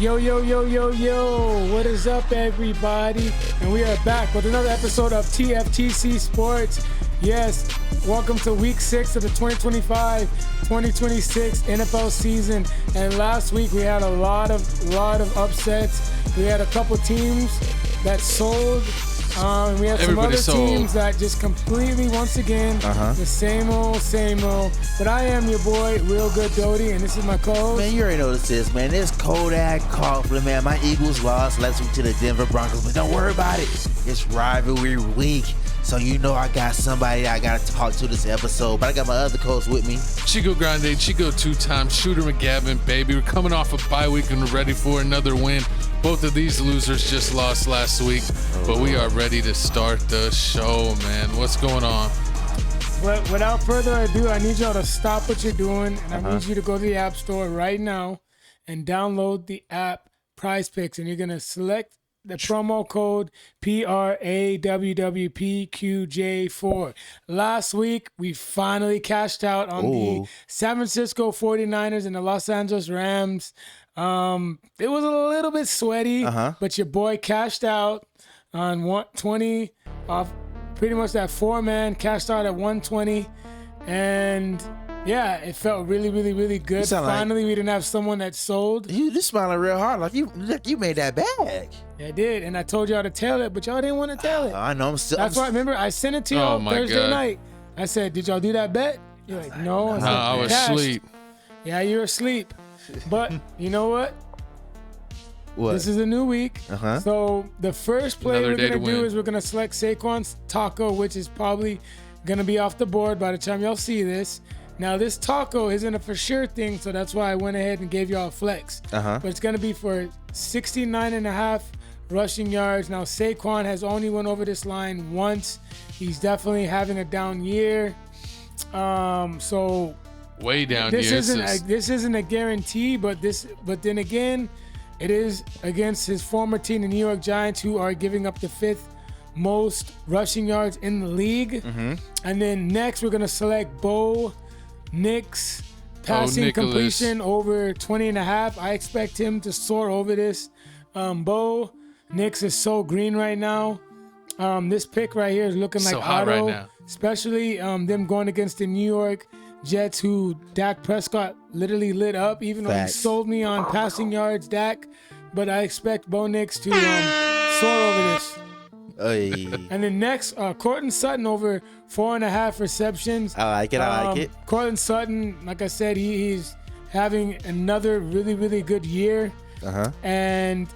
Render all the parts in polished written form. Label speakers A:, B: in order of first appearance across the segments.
A: Yo, what is up, everybody? And we are back with another episode of TFTC Sports. Yes, welcome to week 6 of the 2025-2026 NFL season. And last week we had a lot of upsets. We had a couple teams that sold. We had some other teams that just completely, once again, the same old. But I am your boy, Real Good Doty, and this is my co-host.
B: Man, you already know what this is, man. It's Kodak Coughlin, man. My Eagles lost last week to the Denver Broncos, but don't worry about it. It's rivalry week, so you know I got somebody I got to talk to this episode. But I got my other co-host with me.
C: Chico Grande, Chico two-time, Shooter McGavin, baby. We're coming off a bye week and we're ready for another win. Both of these losers just lost last week, but we are ready to start the show, man. What's going on?
A: But without further ado, I need y'all to stop what you're doing, and I need you to go to the App Store right now and download the app Prize Picks, and you're going to select the promo code PRAWWPQJ4. Last week, we finally cashed out on the San Francisco 49ers and the Los Angeles Rams. It was a little bit sweaty, but your boy cashed out on 120 off pretty much that 4-man, cashed out at 120. And yeah, it felt really good. Finally, we didn't have someone that sold.
B: You smiling real hard like you made that bag.
A: Yeah, I did, and I told y'all to tell it, but y'all didn't want to tell it.
B: I know.
A: That's why, remember, I sent it to y'all Thursday night. I said, did y'all do that bet? You're like, no.
C: I was asleep.
A: Yeah, you were asleep. But you know what?
B: What?
A: This is a new week. So the first play we're going to do is we're going to select Saquon's taco, which is probably going to be off the board by the time y'all see this. Now, this taco isn't a for sure thing, so that's why I went ahead and gave y'all a flex. But it's going to be for 69.5 rushing yards. Now, Saquon has only went over this line once. He's definitely having a down year. So
C: way down
A: this
C: year.
A: This isn't a guarantee, but then again, it is against his former team, the New York Giants, who are giving up the 5th most rushing yards in the league. And then next, we're going to select Bo Nix passing completion over 20.5. I expect him to soar over this. Bo Nix is so green right now. This pick right here is looking like
C: hot
A: auto,
C: right now.
A: Especially them going against the New York Jets, who Dak Prescott literally lit up, even though he sold me on passing yards, Dak. But I expect Bo Nix to soar over this. And then next, Courtland Sutton over 4.5 receptions.
B: I like it.
A: Courtland Sutton, like I said, he's having another really good year. And,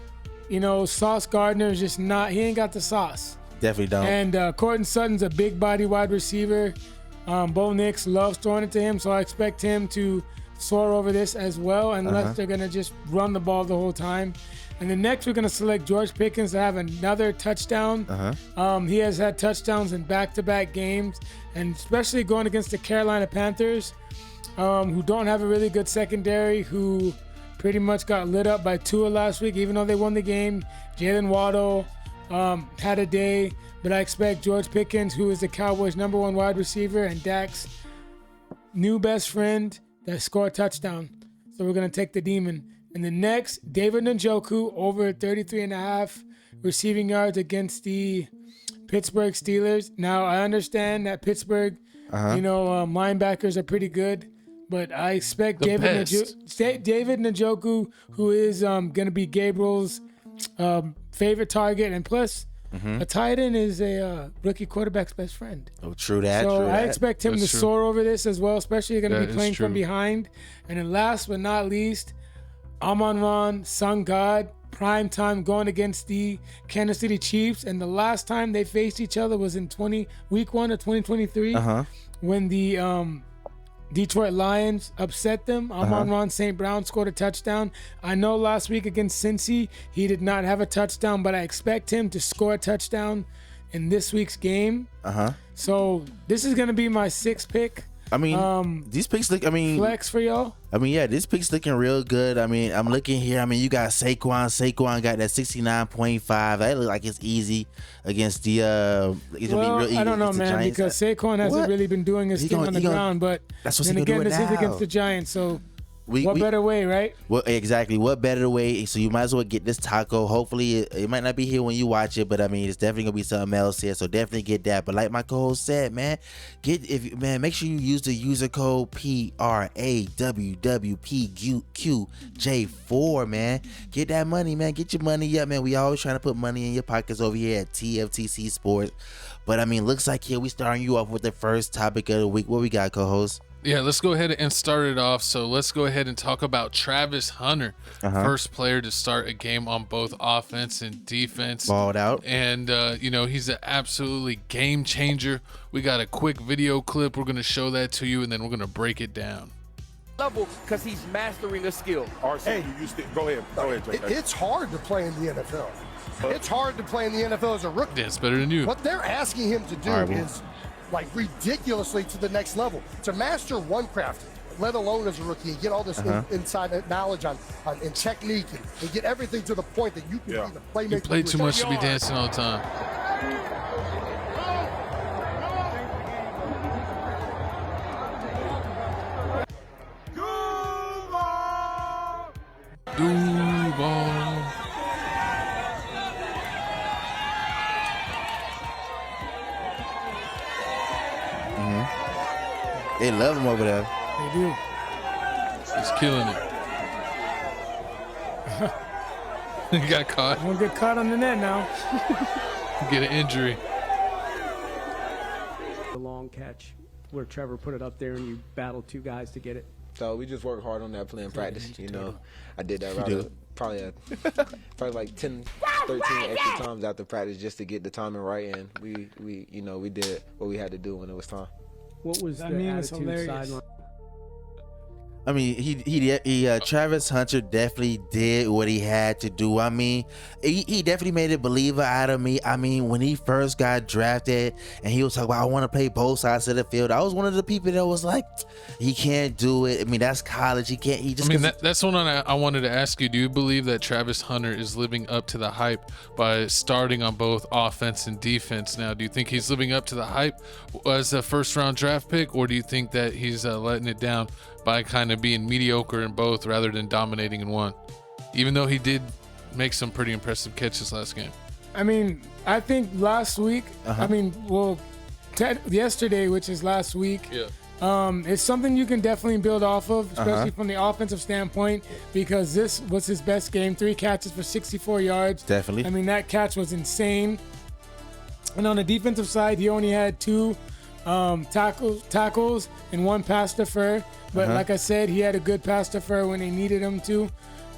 A: you know, Sauce Gardner is just not, he ain't got the sauce.
B: Definitely don't.
A: And Courtland Sutton's a big body wide receiver. Bo Nix loves throwing it to him, so I expect him to soar over this as well, unless they're going to just run the ball the whole time. And then next, we're going to select George Pickens to have another touchdown. He has had touchdowns in back-to-back games, and especially going against the Carolina Panthers, who don't have a really good secondary, who pretty much got lit up by Tua last week, even though they won the game. Jalen Waddle had a day, but I expect George Pickens, who is the Cowboys' #1 wide receiver and Dak's new best friend, that score a touchdown. So we're going to take the demon. And the next, David Njoku over 33.5 receiving yards against the Pittsburgh Steelers. Now, I understand that Pittsburgh, linebackers are pretty good, but I expect David Njoku, who is going to be Gabriel's favorite target, and plus, a tight end is a rookie quarterback's best friend.
B: Oh, true that.
A: So I expect him to soar over this as well, especially going to be playing from behind. And then last but not least, Amon-Ra, Sun God, prime time going against the Kansas City Chiefs. And the last time they faced each other was in week 1 of 2023 when the Detroit Lions upset them. Amon-Ra St. Brown scored a touchdown. I know last week against Cincy, he did not have a touchdown, but I expect him to score a touchdown in this week's game. So this is going to be my 6th pick.
B: I mean, these picks look,
A: flex for y'all.
B: This pick's looking real good. I'm looking here. You got Saquon. Saquon got that 69.5. That look like it's easy against the, it's going to be real easy.
A: I don't know, man,
B: Giants.
A: Because Saquon hasn't really been doing his thing on the ground, but
B: that's what's
A: then again,
B: this
A: is against the Giants, so What better way, right?
B: Well, exactly. What better way? So you might as well get this taco. Hopefully, it might not be here when you watch it, but I mean, it's definitely gonna be something else here. So definitely get that. But like my co-host said, man, make sure you use the user code PRAWWPQJ4, man. Get that money, man. Get your money up, man. We always trying to put money in your pockets over here at TFTC Sports. But I mean, looks like here we starting you off with the first topic of the week. What we got, co-host?
C: Yeah, let's go ahead and start it off. So let's go ahead and talk about Travis Hunter, first player to start a game on both offense and defense.
B: Balled out.
C: And, he's an absolutely game changer. We got a quick video clip. We're going to show that to you, and then we're going to break it down.
D: Level because he's mastering a skill.
E: Hey, go ahead. It's hard to play in the NFL. It's hard to play in the NFL as a rookie.
C: Yeah, it's better than you.
E: What they're asking him to do is like ridiculously to the next level. To master one craft, let alone as a rookie, and get all this inside knowledge on technique and get everything to the point that you can be the playmaker.
C: You play too much to be dancing all the time. Duval.
B: They love him over there.
A: They do.
C: He's killing it. He got caught.
A: Won't get caught on the net now.
C: Get an injury.
F: The long catch where Trevor put it up there and you battled two guys to get it.
G: So we just worked hard on that play in practice. I did that probably like 10, 13 extra times after practice just to get the timing right, and we did what we had to do when it was time.
F: What was the attitude sideline?
B: I mean, Travis Hunter definitely did what he had to do. I mean, he definitely made a believer out of me. I mean, when he first got drafted and he was talking about, I want to play both sides of the field, I was one of the people that was like, he can't do it. I mean, that's college. He can't. He just.
C: I mean, that's one I wanted to ask you. Do you believe that Travis Hunter is living up to the hype by starting on both offense and defense now? Do you think he's living up to the hype as a first-round draft pick, or do you think that he's letting it down by kind of being mediocre in both rather than dominating in one, even though he did make some pretty impressive catches last game?
A: I mean, I think last week, yesterday, which is last week, it's something you can definitely build off of, especially from the offensive standpoint, because this was his best game. 3 catches for 64 yards.
B: Definitely.
A: I mean, that catch was insane. And on the defensive side, he only had 2 tackles and 1 pass defer. But like I said, he had a good pass defer when they needed him to.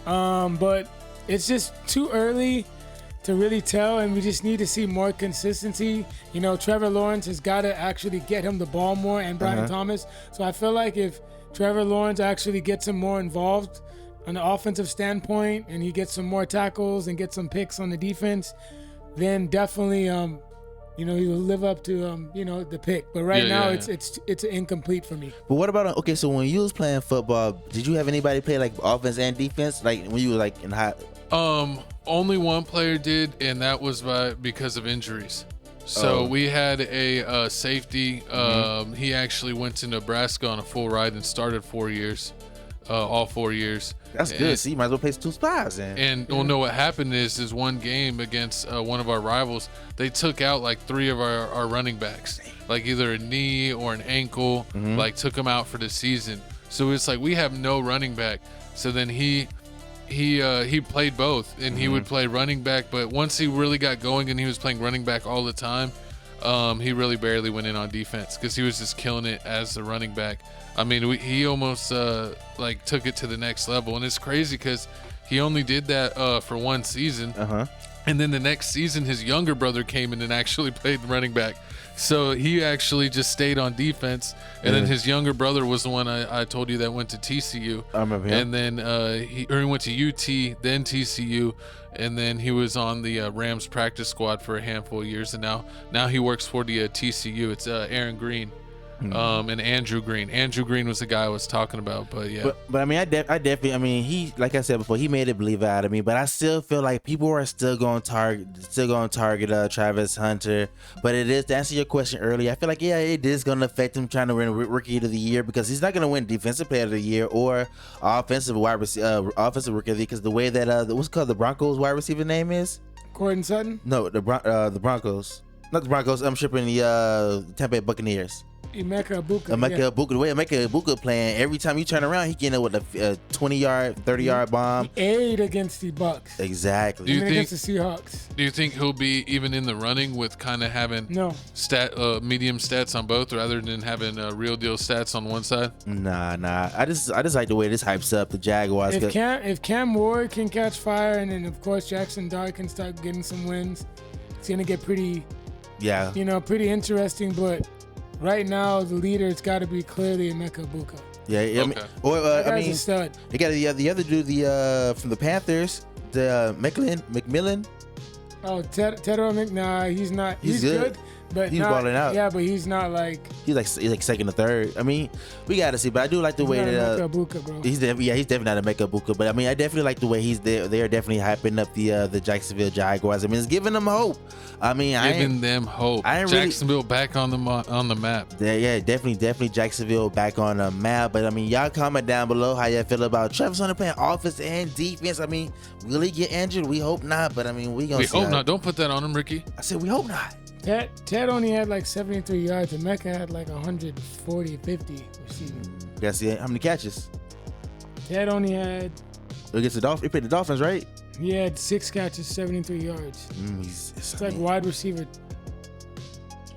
A: But it's just too early to really tell, and we just need to see more consistency. Trevor Lawrence has got to actually get him the ball more, and Brian Thomas. So I feel like if Trevor Lawrence actually gets him more involved on the offensive standpoint, and he gets some more tackles and gets some picks on the defense, then definitely he will live up to the pick. But right now it's incomplete for me.
B: But what about so when you was playing football, did you have anybody play like offense and defense, like when you were like in high?
C: Only one player did, and that was because of injuries. So we had a safety. He actually went to Nebraska on a full ride and started 4 years. All 4 years.
B: That's good. See, you might as well play 2 spots.
C: No, what happened is one game against one of our rivals, they took out like 3 of our running backs, like either a knee or an ankle, like took them out for the season. So it's like we have no running back. So then he played both, and he would play running back. But once he really got going and he was playing running back all the time, he really barely went in on defense because he was just killing it as a running back. I mean, he almost took it to the next level, and it's crazy because he only did that for 1 season, and then the next season his younger brother came in and actually played running back. So he actually just stayed on defense, and then his younger brother was the one I told you that went to TCU.
B: I remember him.
C: And then he went to UT, then TCU, and then he was on the Rams practice squad for a handful of years, and now he works for the TCU. It's Aaron Green. and Andrew Green. Andrew Green was the guy I was talking about, but yeah.
B: But I mean, I definitely, I mean, he, like I said before, he made it believe out of me. But I still feel like people are still going to target Travis Hunter. But it is, to answer your question earlier, I feel like, yeah, it is going to affect him trying to win Rookie of the Year, because he's not going to win Defensive Player of the Year or offensive Rookie of the Year, because the way that what's called the Broncos wide receiver name is
A: Courtland Sutton.
B: No, the Broncos, not the Broncos. I'm shipping the Tampa Bay Buccaneers.
A: Emeka Egbuka.
B: Egbuka, the way Emeka Egbuka playing, every time you turn around, he getting with a 20-yard, 30-yard bomb.
A: He ate against the Bucs.
B: Exactly.
C: Do you think
A: against the Seahawks?
C: Do you think he'll be even in the running with kind of having medium stats on both, rather than having real deal stats on one side?
B: Nah. I just like the way this hypes up the Jaguars.
A: If Cam Ward can catch fire, and then of course Jackson Dart can start getting some wins, it's gonna get pretty interesting. But right now, the leader, it's got to be clearly Emeka Egbuka.
B: Yeah.
A: Okay.
B: I mean,
A: stud.
B: They got the other dude, from the Panthers, the McMillan.
A: Oh, Tedro McNair, he's not. He's good, but
B: he's
A: not,
B: balling out.
A: Yeah, but he's not like.
B: He's like second or third. I mean, we got to see, but I do like the way that
A: Egbuka, bro.
B: he's definitely not a Emeka Egbuka, but I mean, I definitely like the way he's there. They're definitely hyping up the Jacksonville Jaguars. I mean, it's giving them hope. I mean,
C: giving them hope. Jacksonville back on the map.
B: Yeah, definitely Jacksonville back on the map. But I mean, y'all comment down below how y'all feel about Travis Hunter playing offense and defense. I mean, will he get injured? We hope not, but I mean, we hope
C: not. Don't put that on him, Ricky.
B: I said we hope not.
A: Ted only had like 73 yards, and Mecca had like 140, 50 receiving.
B: Guess how many catches?
A: Ted only had.
B: Against the Dolphins, he played the Dolphins, right?
A: He had 6 catches, 73 yards. It's like wide receiver.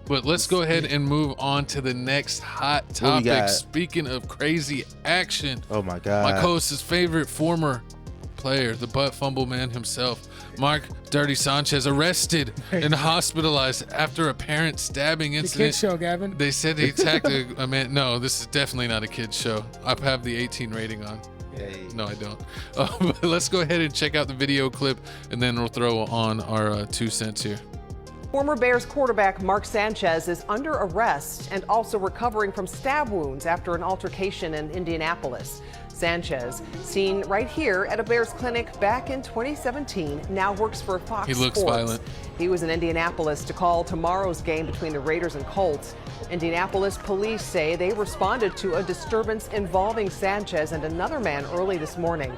C: But let's go ahead and move on to the next hot topic. Speaking of crazy action,
B: oh my God,
C: my co-host's favorite former player, the butt fumble man himself, Mark Dirty Sanchez, arrested and hospitalized after a parent stabbing incident.
A: The kid show, Gavin.
C: They said he attacked a man. No, this is definitely not a kid show. I have the 18 rating on. No, I don't. But let's go ahead and check out the video clip, and then we'll throw on our 2 cents here.
H: Former Bears quarterback Mark Sanchez is under arrest and also recovering from stab wounds after an altercation in Indianapolis. Sanchez, seen right here at a Bears clinic back in 2017, now works for Fox Sports.
C: He looks violent.
H: He was in Indianapolis to call tomorrow's game between the Raiders and Colts. Indianapolis police say they responded to a disturbance involving Sanchez and another man early this morning.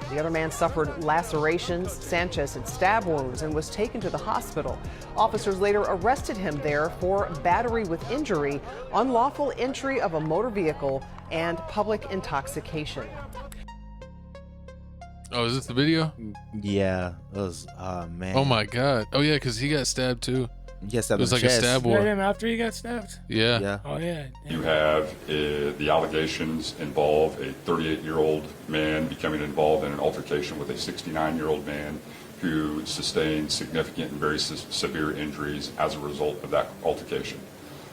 H: The other man suffered lacerations. Sanchez had stab wounds and was taken to the hospital. Officers later arrested him there for battery with injury, unlawful entry of a motor vehicle, and public intoxication.
C: Oh, is this the video?
B: Yeah, it was. Oh man.
C: Oh my God. Oh yeah, because he got stabbed too.
B: Yes,
C: it was like a stab war.
A: Him after he got stabbed.
C: Yeah.
A: Oh yeah.
I: You have the allegations involve a 38-year-old man becoming involved in an altercation with a 69-year-old man who sustained significant and very severe injuries as a result of that altercation.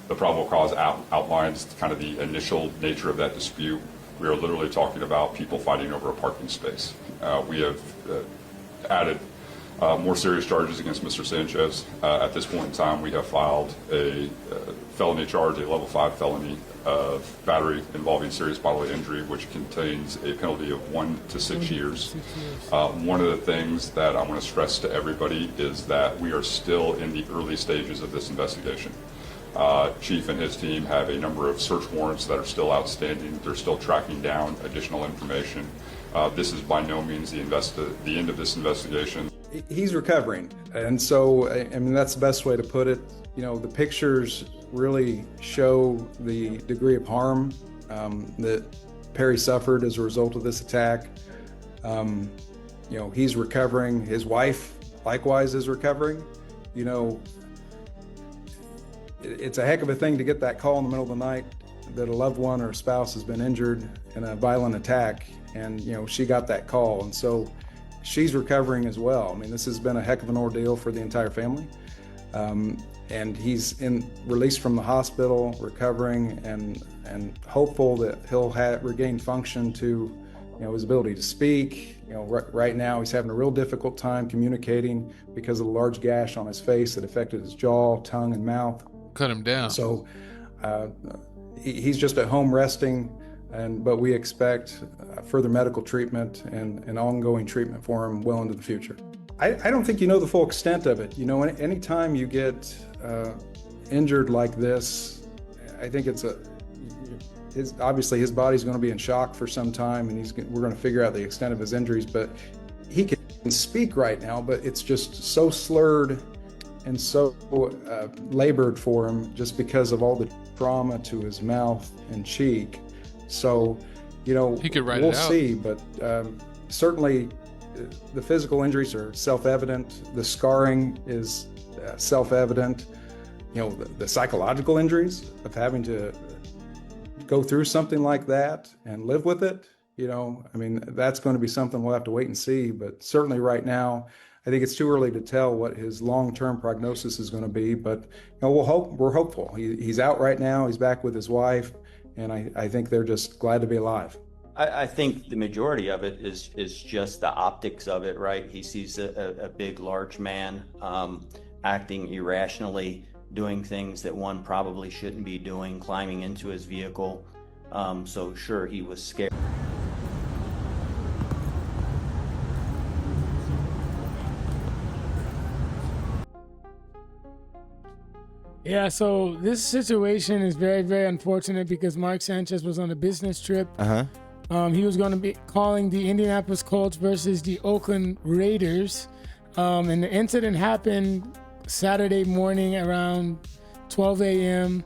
I: The probable cause outlines kind of the initial nature of that dispute. We are literally talking about people fighting over a parking space. We have added more serious charges against Mr. Sanchez. At this point in time, we have filed a felony charge, a level 5 felony of battery involving serious bodily injury, which contains a penalty of 1 to 6 years. One of the things that I want to stress to everybody is that we are still in the early stages of this investigation. Chief and his team have a number of search warrants that are still outstanding. They're still tracking down additional information. This is by no means the end of this investigation.
J: He's recovering, and so I mean that's the best way to put it. You know, the pictures really show the degree of harm that Perry suffered as a result of this attack. You know, he's recovering. His wife likewise is recovering. You know, it's a heck of a thing to get that call in the middle of the night that a loved one or a spouse has been injured in a violent attack, and you know, she got that call, and so she's recovering as well. I mean, this has been a heck of an ordeal for the entire family. And he's released from the hospital, recovering, and hopeful that he'll regain function to, you know, his ability to speak. You know, right now he's having a real difficult time communicating because of the large gash on his face that affected his jaw, tongue, and mouth.
C: Cut him down.
J: So, he's just at home resting, but we expect further medical treatment and ongoing treatment for him well into the future. I don't think you know the full extent of it. You know, anytime you get injured like this, I think it's obviously his body's going to be in shock for some time, and we're going to figure out the extent of his injuries. But he can speak right now, but it's just so slurred and so labored for him just because of all the trauma to his mouth and cheek. So, you know, we'll see, but certainly the physical injuries are self-evident. The scarring is self-evident. You know, the psychological injuries of having to go through something like that and live with it, you know, I mean, that's going to be something we'll have to wait and see. But certainly right now, I think it's too early to tell what his long-term prognosis is going to be. But, you know, we're hopeful. He's out right now. He's back with his wife. And I think they're just glad to be alive.
K: I think the majority of it is just the optics of it, right? He sees a big, large man acting irrationally, doing things that one probably shouldn't be doing, climbing into his vehicle. So sure, he was scared.
A: Yeah, so this situation is very, very unfortunate because Mark Sanchez was on a business trip. He was going to be calling the Indianapolis Colts versus the Oakland Raiders. And the incident happened Saturday morning around 12 a.m.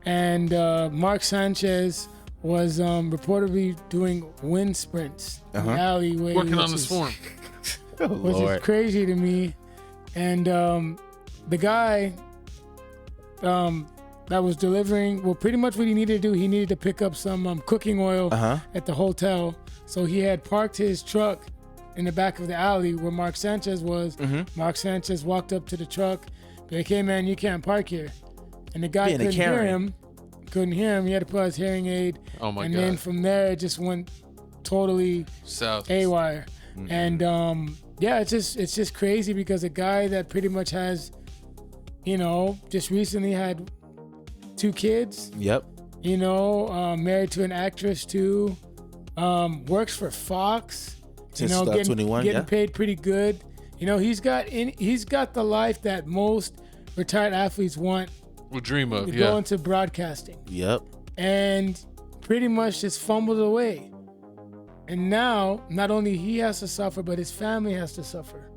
A: And Mark Sanchez was reportedly doing wind sprints in the alleyway.
C: Working on this form.
A: Which is crazy to me. And the guy that was delivering, well, pretty much what he needed to do, he needed to pick up some cooking oil at the hotel. So he had parked his truck in the back of the alley where Mark Sanchez was. Mark Sanchez walked up to the truck, be like, hey man, you can't park here. And the guy couldn't hear him. He had to put his hearing aid.
C: Oh my
A: God.
C: God.
A: Then from there, it just went totally
C: south.
A: haywire. And yeah, it's just crazy because a guy that pretty much has, you know, just recently had 2 kids.
B: Yep.
A: You know, married to an actress too. Works for Fox.
B: Since
A: you know, getting paid pretty good. You know, he's got the life that most retired athletes
C: would dream of.
A: To go into broadcasting.
B: Yep.
A: And pretty much just fumbled away. And now, not only he has to suffer, but his family has to suffer.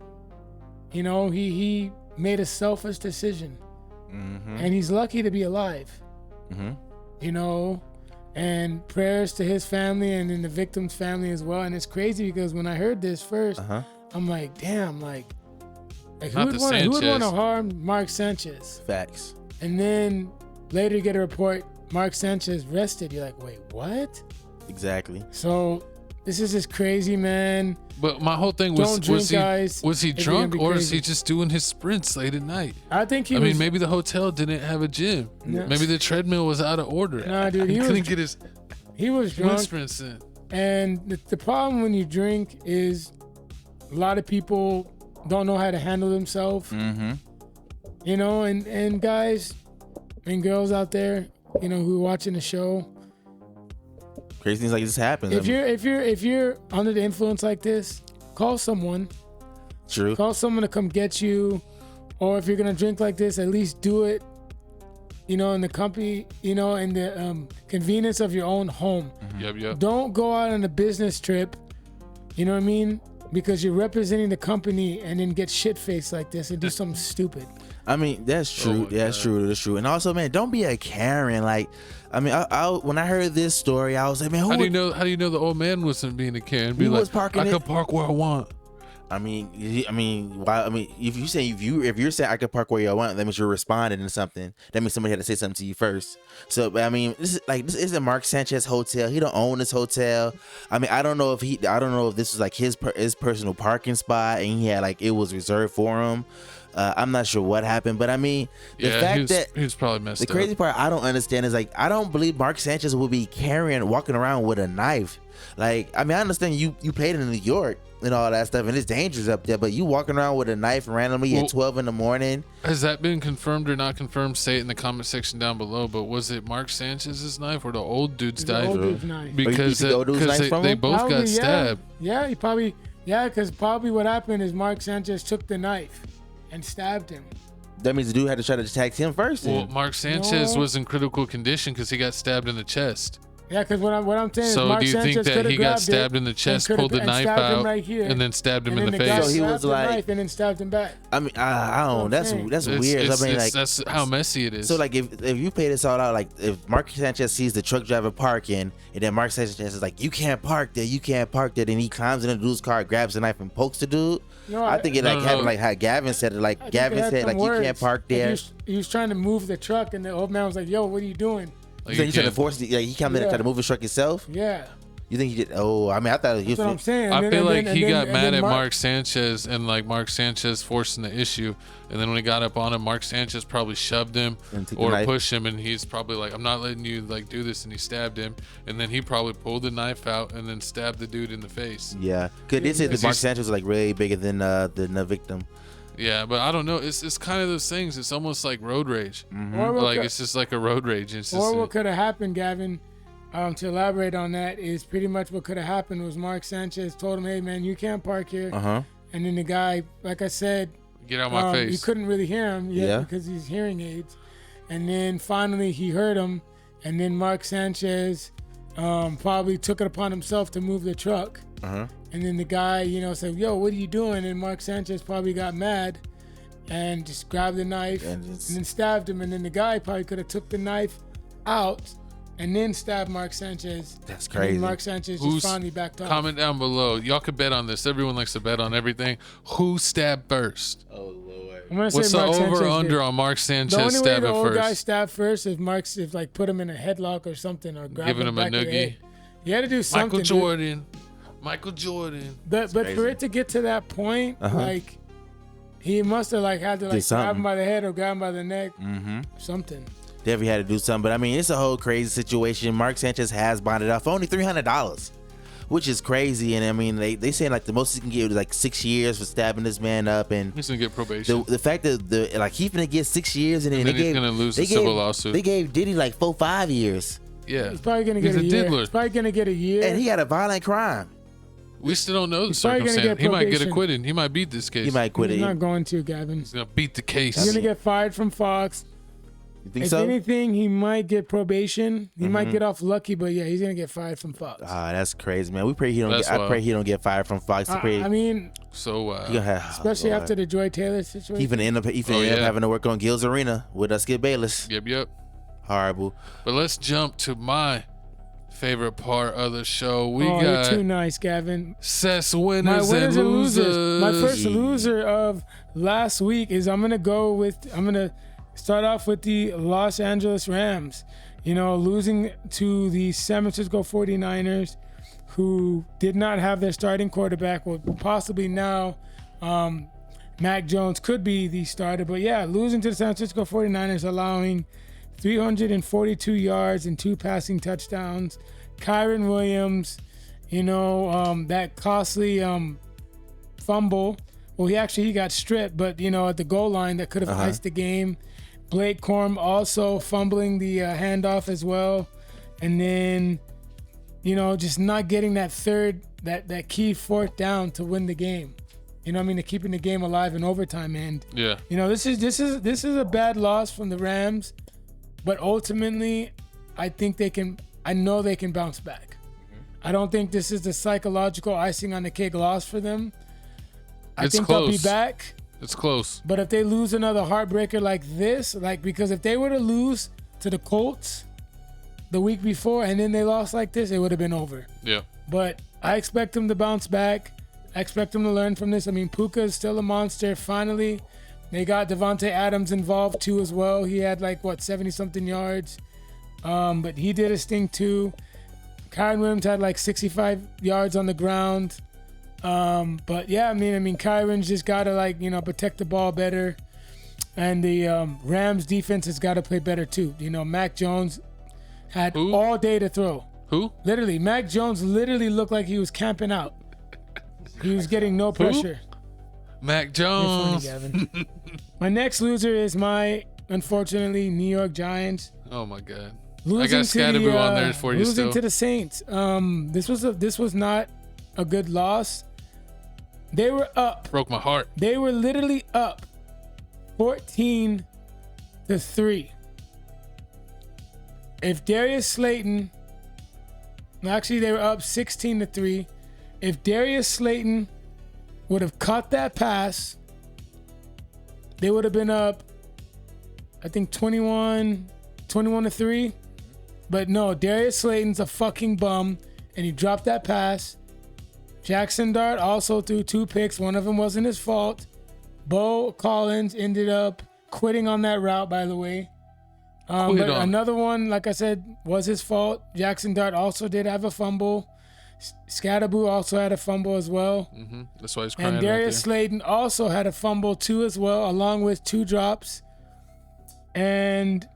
A: You know, he made a selfish decision. And he's lucky to be alive. You know, and prayers to his family and then the victim's family as well. And it's crazy because when I heard this first, I'm like, damn, like who would want to harm Mark Sanchez?
B: Facts.
A: And then later you get a report, Mark Sanchez rested. You're like, wait, what?
B: Exactly.
A: So this is just crazy, man.
C: But my whole thing was, was he drunk or is he just doing his sprints late at night?
A: I think
C: I mean, maybe the hotel didn't have a gym.
A: No.
C: Maybe the treadmill was out of order.
A: Nah, dude,
C: he couldn't get his
A: drunk.
C: sprints in.
A: And the problem when you drink is a lot of people don't know how to handle themselves. You know, and guys and girls out there, you know, who are watching the show.
B: Crazy things like this happen.
A: If you're under the influence like this, call someone.
B: True.
A: Call someone to come get you, or if you're gonna drink like this, at least do it, you know, in the company, you know, in the convenience of your own home.
C: Yep.
A: Don't go out on a business trip, you know what I mean? Because you're representing the company and then get shit-faced like this and do something stupid.
B: I mean, that's true. That's true. And also, man, don't be a Karen. Like, I mean, I when I heard this story, I was like, man,
C: how do you know the old man wasn't being a Karen? Be like, I can park where I want.
B: I mean, if you're saying I can park where you want, that means you're responding to something. That means somebody had to say something to you first. So, I mean, this isn't Mark Sanchez hotel. He don't own this hotel. I mean, I don't know if this was like his personal parking spot and he had like it was reserved for him. I'm not sure what happened, but I mean, the fact that
C: he's probably messed up.
B: The crazy part I don't understand is like I don't believe Mark Sanchez will be walking around with a knife. Like, I mean, I understand you played in New York and all that stuff, and it's dangerous up there, but you walking around with a knife randomly at 12 in the morning.
C: Has that been confirmed or not confirmed? Say it in the comment section down below. But was it Mark Sanchez's knife or the old dude's knife?
A: Old dude's knife.
C: Because they both
A: probably,
C: got stabbed.
A: Yeah, he probably, because probably what happened is Mark Sanchez took the knife and stabbed him.
B: That means the dude had to try to attack him first.
C: Well, Mark Sanchez was in critical condition because he got stabbed in the chest.
A: Yeah, because what I'm saying is
C: So
A: Mark
C: do you
A: Sanchez
C: think that he got stabbed in the chest, pulled the knife out,
A: right here,
C: and then stabbed him in the
A: guy
C: face?
B: So he was
A: the
B: like,
A: knife and then stabbed him back.
B: I mean, I don't. That's weird. I mean, like
C: that's how messy it is.
B: So like if you play this all out, like if Mark Sanchez sees the truck driver parking, and then Mark Sanchez is like, you can't park there, then he climbs in the dude's car, grabs the knife, and pokes the dude.
A: No,
B: I think it happened like how Gavin said it. Like Gavin said, like you can't park there.
A: He was trying to move the truck, and the old man was like, "Yo, what are you doing?"
B: Like you trying to force it? Like he came in and tried to move his truck himself.
A: Yeah.
B: You think he did? Oh, I mean, I thought he was.
A: That's what I'm saying.
C: I feel like he got mad at Mark Sanchez and like Mark Sanchez forcing the issue, and then when he got up on him, Mark Sanchez probably shoved him or pushed him, and he's probably like, "I'm not letting you like do this," and he stabbed him, and then he probably pulled the knife out and then stabbed the dude in the face.
B: Yeah, because they said that Mark Sanchez was like way bigger than the victim.
C: Yeah, but I don't know. It's kind of those things. It's almost like road rage.
A: Mm-hmm.
C: Like it's just like a road rage. It's just,
A: what could have happened, Gavin? To elaborate on that is pretty much what could have happened was Mark Sanchez told him, "Hey man, you can't park here." And then the guy, like I said,
C: get out my face.
A: You couldn't really hear him yet because he's hearing aids. And then finally he heard him, and then Mark Sanchez probably took it upon himself to move the truck. And then the guy, said, "Yo, what are you doing?" And Mark Sanchez probably got mad and just grabbed the knife and then stabbed him. And then the guy probably could have took the knife out and then stabbed Mark Sanchez.
B: That's crazy.
A: And Mark Sanchez just finally backed off.
C: Comment down below. Y'all could bet on this. Everyone likes to bet on everything. Who stabbed first?
B: Oh Lord.
A: I'm gonna
C: What's
A: say
C: the
A: Mark
C: over
A: Sanchez
C: under
A: did.
C: on Mark Sanchez
A: the only
C: stabbing
A: way the old
C: first?
A: guy stabbed first if like put him in a headlock or something or grab
C: Giving
A: him
C: him a
A: back of the
C: noogie.
A: head. You had to do something.
C: Michael Jordan.
A: But for it to get to that point, like he must have like had to like grab him by the head or grab him by the neck, something.
B: Definitely had to do something, but I mean, it's a whole crazy situation. Mark Sanchez has bonded out for only $300, which is crazy. And I mean, they saying like the most he can get is like 6 years for stabbing this man up, and
C: he's gonna get probation.
B: The fact that like he's gonna get 6 years, and then
C: he's gonna lose the civil lawsuit.
B: They gave Diddy like 4-5 years.
C: Yeah,
A: he's probably gonna get a year. He's probably gonna get a year,
B: and he had a violent crime.
C: We still don't know the circumstance. He might get acquitted. He might beat this case.
B: He might quit it.
A: He's not going to, Gavin.
C: He's gonna beat the case.
A: He's gonna get fired from Fox.
B: You think
A: if
B: so?
A: anything, he might get probation. He might get off lucky, but yeah, he's gonna get fired from Fox.
B: Ah, that's crazy, man. We pray he don't. I pray he don't get fired from Fox.
A: I mean,
C: so
A: especially after the Joy Taylor situation.
B: He finna end up having to work on Gil's Arena with Skip Bayless.
C: Yep.
B: Horrible.
C: But let's jump to my favorite part of the show.
A: You're too nice, Gavin.
C: Seth's winners and losers.
A: My first loser of last week is I'm gonna start off with the Los Angeles Rams. Losing to the San Francisco 49ers, who did not have their starting quarterback. Well, possibly now Mac Jones could be the starter. But yeah, losing to the San Francisco 49ers, allowing 342 yards and 2 passing touchdowns. Kyren Williams, that costly fumble. Well, he got stripped, but at the goal line that could have iced the game. Blake Corum also fumbling the handoff as well, and then just not getting that that key fourth down to win the game. To keeping the game alive in overtime. And this is a bad loss from the Rams. But ultimately, I know they can bounce back. I don't think this is the psychological icing on the cake loss for them. I think they'll be back.
C: It's close.
A: But if they lose another heartbreaker like this, because if they were to lose to the Colts the week before and then they lost like this, it would have been over.
C: Yeah.
A: But I expect them to bounce back. I expect them to learn from this. I mean, Puka is still a monster. Finally, they got Devontae Adams involved too as well. He had 70-something yards. But he did his thing too. Kyren Williams had 65 yards on the ground. But yeah, I mean, Kyron's just gotta protect the ball better, and the Rams defense has got to play better too. Mac Jones had all day to throw.
C: Who?
A: Literally, Mac Jones literally looked like he was camping out. He was getting no pressure.
C: Mac Jones.
A: You're funny, Gavin. My next loser is unfortunately, New York Giants.
C: Oh my God.
A: Losing
C: I got Scatterboo on there for you still.
A: Losing to the Saints. This was not a good loss. They were up.
C: Broke my heart.
A: They were literally up 14-3. If Darius Slayton, actually they were up 16-3. If Darius Slayton would have caught that pass, they would have been up, I think 21-3. But no, Darius Slayton's a fucking bum, and he dropped that pass. Jackson Dart also threw 2 picks. One of them wasn't his fault. Bo Collins ended up quitting on that route, by the way. But another one, like I said, was his fault. Jackson Dart also did have a fumble. Scatterboo also had a fumble as well.
C: Mm-hmm. That's why he's crying.
A: And Darius Slayton also had a fumble too as well, along with 2 drops. And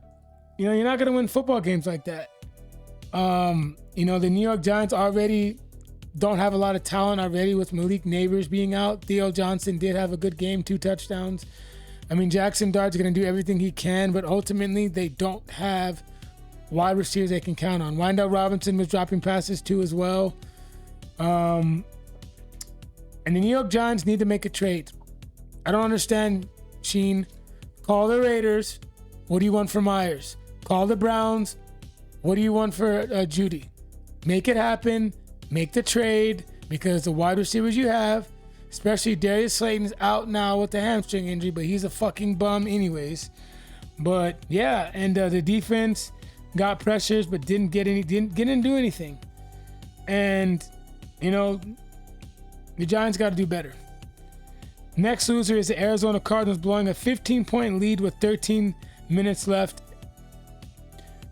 A: you're not going to win football games like that. The New York Giants already don't have a lot of talent already with Malik Neighbors being out. Theo Johnson did have a good game, 2 touchdowns. I mean, Jackson Dart's going to do everything he can, but ultimately they don't have wide receivers they can count on. Wendell Robinson was dropping passes too as well. And the New York Giants need to make a trade. I don't understand, Sheen. Call the Raiders. What do you want for Myers? Call the Browns. What do you want for Judy? Make it happen. Make the trade, because the wide receivers you have, especially Darius Slayton's out now with the hamstring injury, but he's a fucking bum anyways. But yeah, and the defense got pressures but didn't do anything. And the Giants got to do better. Next loser is the Arizona Cardinals, blowing a 15-point lead with 13 minutes left.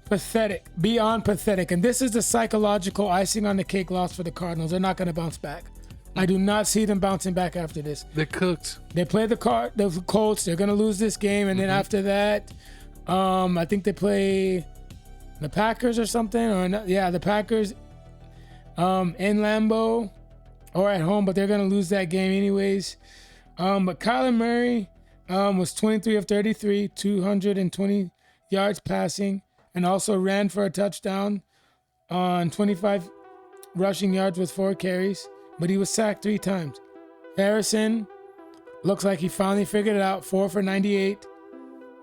A: Pathetic, beyond pathetic. And this is the psychological icing on the cake loss for the Cardinals. They're not going to bounce back. I do not see them bouncing back after this.
C: They're cooked.
A: They play the Colts. They're going to lose this game. And then after that, I think they play the Packers or something. The Packers in Lambeau or at home, but they're going to lose that game anyways. But Kyler Murray was 23 of 33, 220 yards passing, and also ran for a touchdown on 25 rushing yards with 4 carries, but he was sacked 3 times. Harrison looks like he finally figured it out, 4 for 98,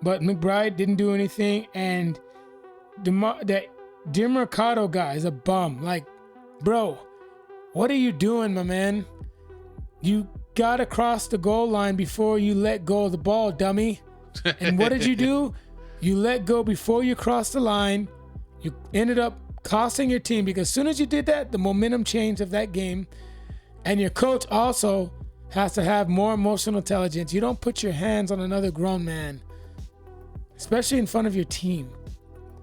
A: but McBride didn't do anything, and that DeMarcado guy is a bum. Like, bro, what are you doing, my man? You gotta cross the goal line before you let go of the ball, dummy. And what did you do? You let go before you crossed the line. You ended up costing your team, because as soon as you did that, the momentum changed of that game. And your coach also has to have more emotional intelligence. You don't put your hands on another grown man, especially in front of your team.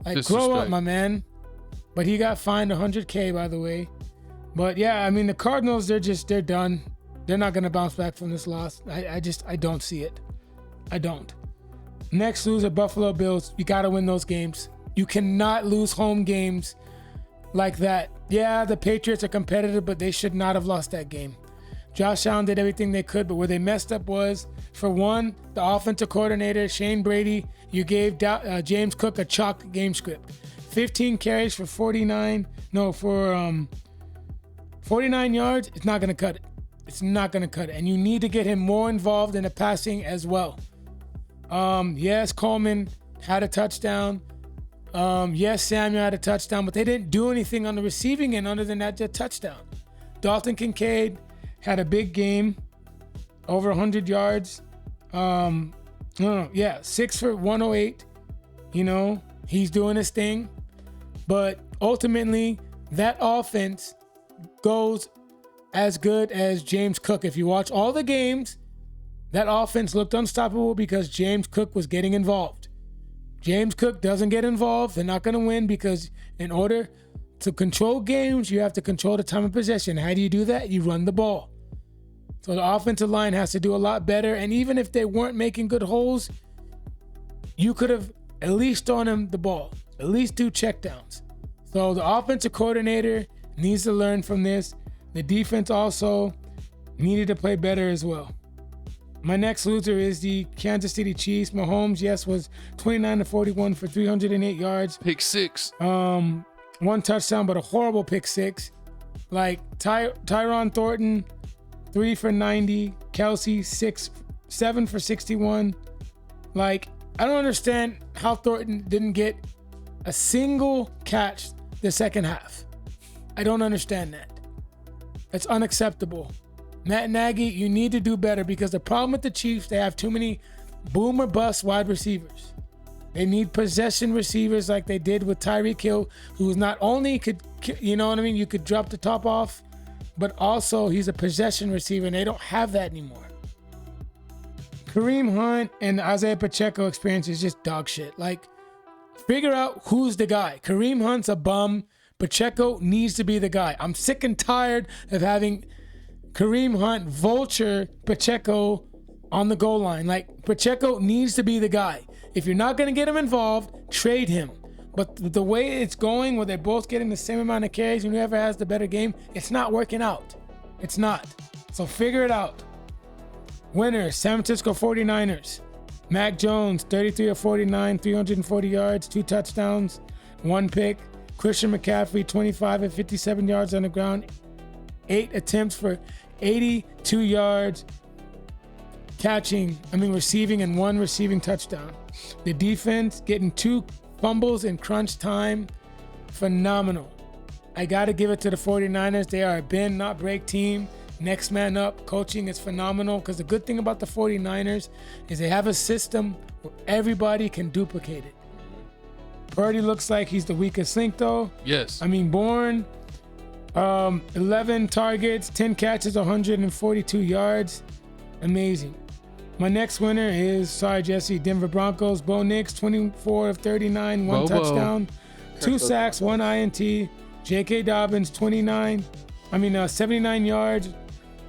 A: Like, grow up, my man. But he got fined $100K, by the way. But yeah, I mean, the Cardinals, they're done. They're not going to bounce back from this loss. I don't see it. I don't. Next loser, Buffalo Bills. You got to win those games. You cannot lose home games like that. Yeah, the Patriots are competitive, but they should not have lost that game. Josh Allen did everything they could, but where they messed up was, for one, the offensive coordinator, Shane Brady, you gave James Cook a chalk game script. 15 carries for 49 yards. It's not going to cut it. It's not going to cut it. And you need to get him more involved in the passing as well. Yes, Coleman had a touchdown. Yes, Samuel had a touchdown, but they didn't do anything on the receiving end other than that touchdown. Dalton Kincaid had a big game, over 100 yards. 6 for 108. He's doing his thing. But ultimately, that offense goes as good as James Cook. If you watch all the games, that offense looked unstoppable because James Cook was getting involved. James Cook doesn't get involved, they're not going to win, because in order to control games, you have to control the time of possession. How do you do that? You run the ball. So the offensive line has to do a lot better. And even if they weren't making good holes, you could have at least thrown him the ball, at least do checkdowns. So the offensive coordinator needs to learn from this. The defense also needed to play better as well. My next loser is the Kansas City Chiefs. Mahomes, yes, was 29-41 for 308 yards.
C: Pick six.
A: One touchdown, but a horrible pick six. Like Tyron Thornton, 3 for 90. Kelsey, 7 for 61. Like, I don't understand how Thornton didn't get a single catch the second half. I don't understand that. That's unacceptable. Matt Nagy, you need to do better because the problem with the Chiefs, they have too many boom or bust wide receivers. They need possession receivers like they did with Tyreek Hill, who is not only could, you know what I mean, you could drop the top off, but also he's a possession receiver, and they don't have that anymore. Kareem Hunt and Isaiah Pacheco experience is just dog shit. Like, figure out who's the guy. Kareem Hunt's a bum. Pacheco needs to be the guy. I'm sick and tired of having Kareem Hunt vulture Pacheco on the goal line. Like, Pacheco needs to be the guy. If you're not going to get him involved, trade him. But the way it's going, where they're both getting the same amount of carries and whoever has the better game, it's not working out. It's not. So figure it out. Winners, San Francisco 49ers. Mac Jones, 33 of 49, 340 yards, 2 touchdowns, 1 pick. Christian McCaffrey, 25 of 57 yards on the ground, 8 attempts for 82 yards, receiving and 1 receiving touchdown. The defense getting 2 fumbles in crunch time, phenomenal. I got to give it to the 49ers. They are a bend, not break team. Next man up. Coaching is phenomenal because the good thing about the 49ers is they have a system where everybody can duplicate it. Purdy looks like he's the weakest link though.
C: Yes.
A: Bourne, 11 targets, 10 catches, 142 yards. Amazing. My next winner is, Jesse, Denver Broncos. Bo Nix, 24 of 39, 1 touchdown, 2 sacks, 1 INT. J.K. Dobbins, 79 yards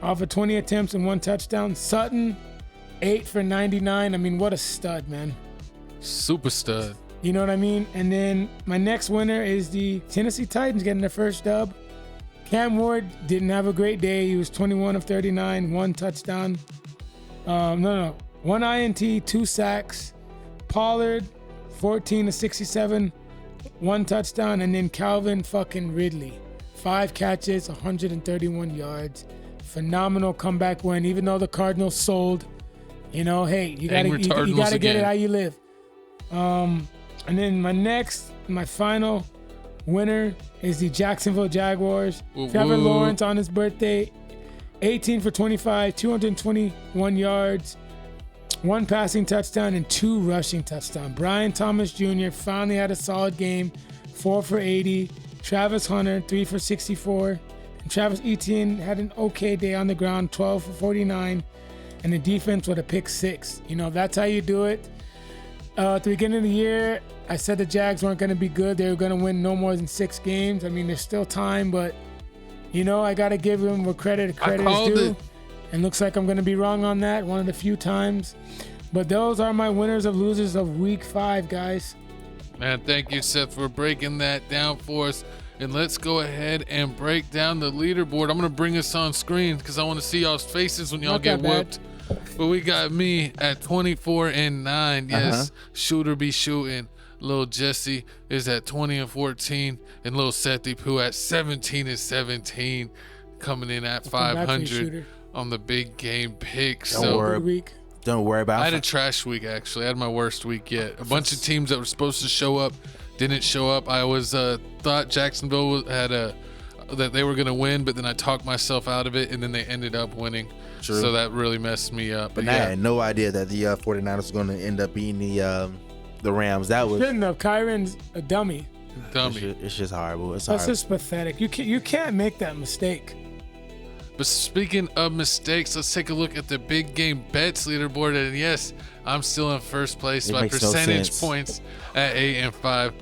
A: off of 20 attempts and 1 touchdown. Sutton, 8 for 99. What a stud, man.
C: Super stud.
A: You know what I mean? And then my next winner is the Tennessee Titans getting their first dub. Cam Ward didn't have a great day. He was 21 of 39, 1 touchdown. 1 INT, 2 sacks. Pollard, 14 of 67, 1 touchdown. And then Calvin fucking Ridley, 5 catches, 131 yards. Phenomenal comeback win, even though the Cardinals sold. You gotta get it how you live. And then my final winner is the Jacksonville Jaguars. Trevor Lawrence on his birthday, 18 for 25, 221 yards, 1 passing touchdown and 2 rushing touchdowns. Brian Thomas Jr. finally had a solid game, 4 for 80. Travis Hunter, 3 for 64. And Travis Etienne had an okay day on the ground, 12 for 49. And the defense with a pick 6. That's how you do it. At the beginning of the year, I said the Jags weren't going to be good. They were going to win no more than 6 games. There's still time, but, I got to give them where credit is due. And looks like I'm going to be wrong on that one of the few times. But those are my winners of losers of week 5, guys.
C: Man, thank you, Seth, for breaking that down for us. And let's go ahead and break down the leaderboard. I'm going to bring us on screen because I want to see y'all's faces when y'all get whooped. But we got me at 24-9. Yes, shooter be shooting. Little Jesse is at 20-14, and little Sethy Poo at 17-17, coming in at 500 on the big game picks.
B: Don't worry about it.
C: I had a trash week, actually. I had my worst week yet. A bunch of teams that were supposed to show up didn't show up. I was thought Jacksonville had that they were going to win, but then I talked myself out of it, and then they ended up winning. True. So that really messed me up.
B: But I had no idea that the 49ers was going to end up beating the Rams. That was
A: shouldn't have. Kyron's a dummy.
B: It's just horrible.
A: That's just pathetic. You can't make that mistake.
C: But speaking of mistakes, let's take a look at the big game bets leaderboard. And yes, I'm still in first place by percentage points at 8-5.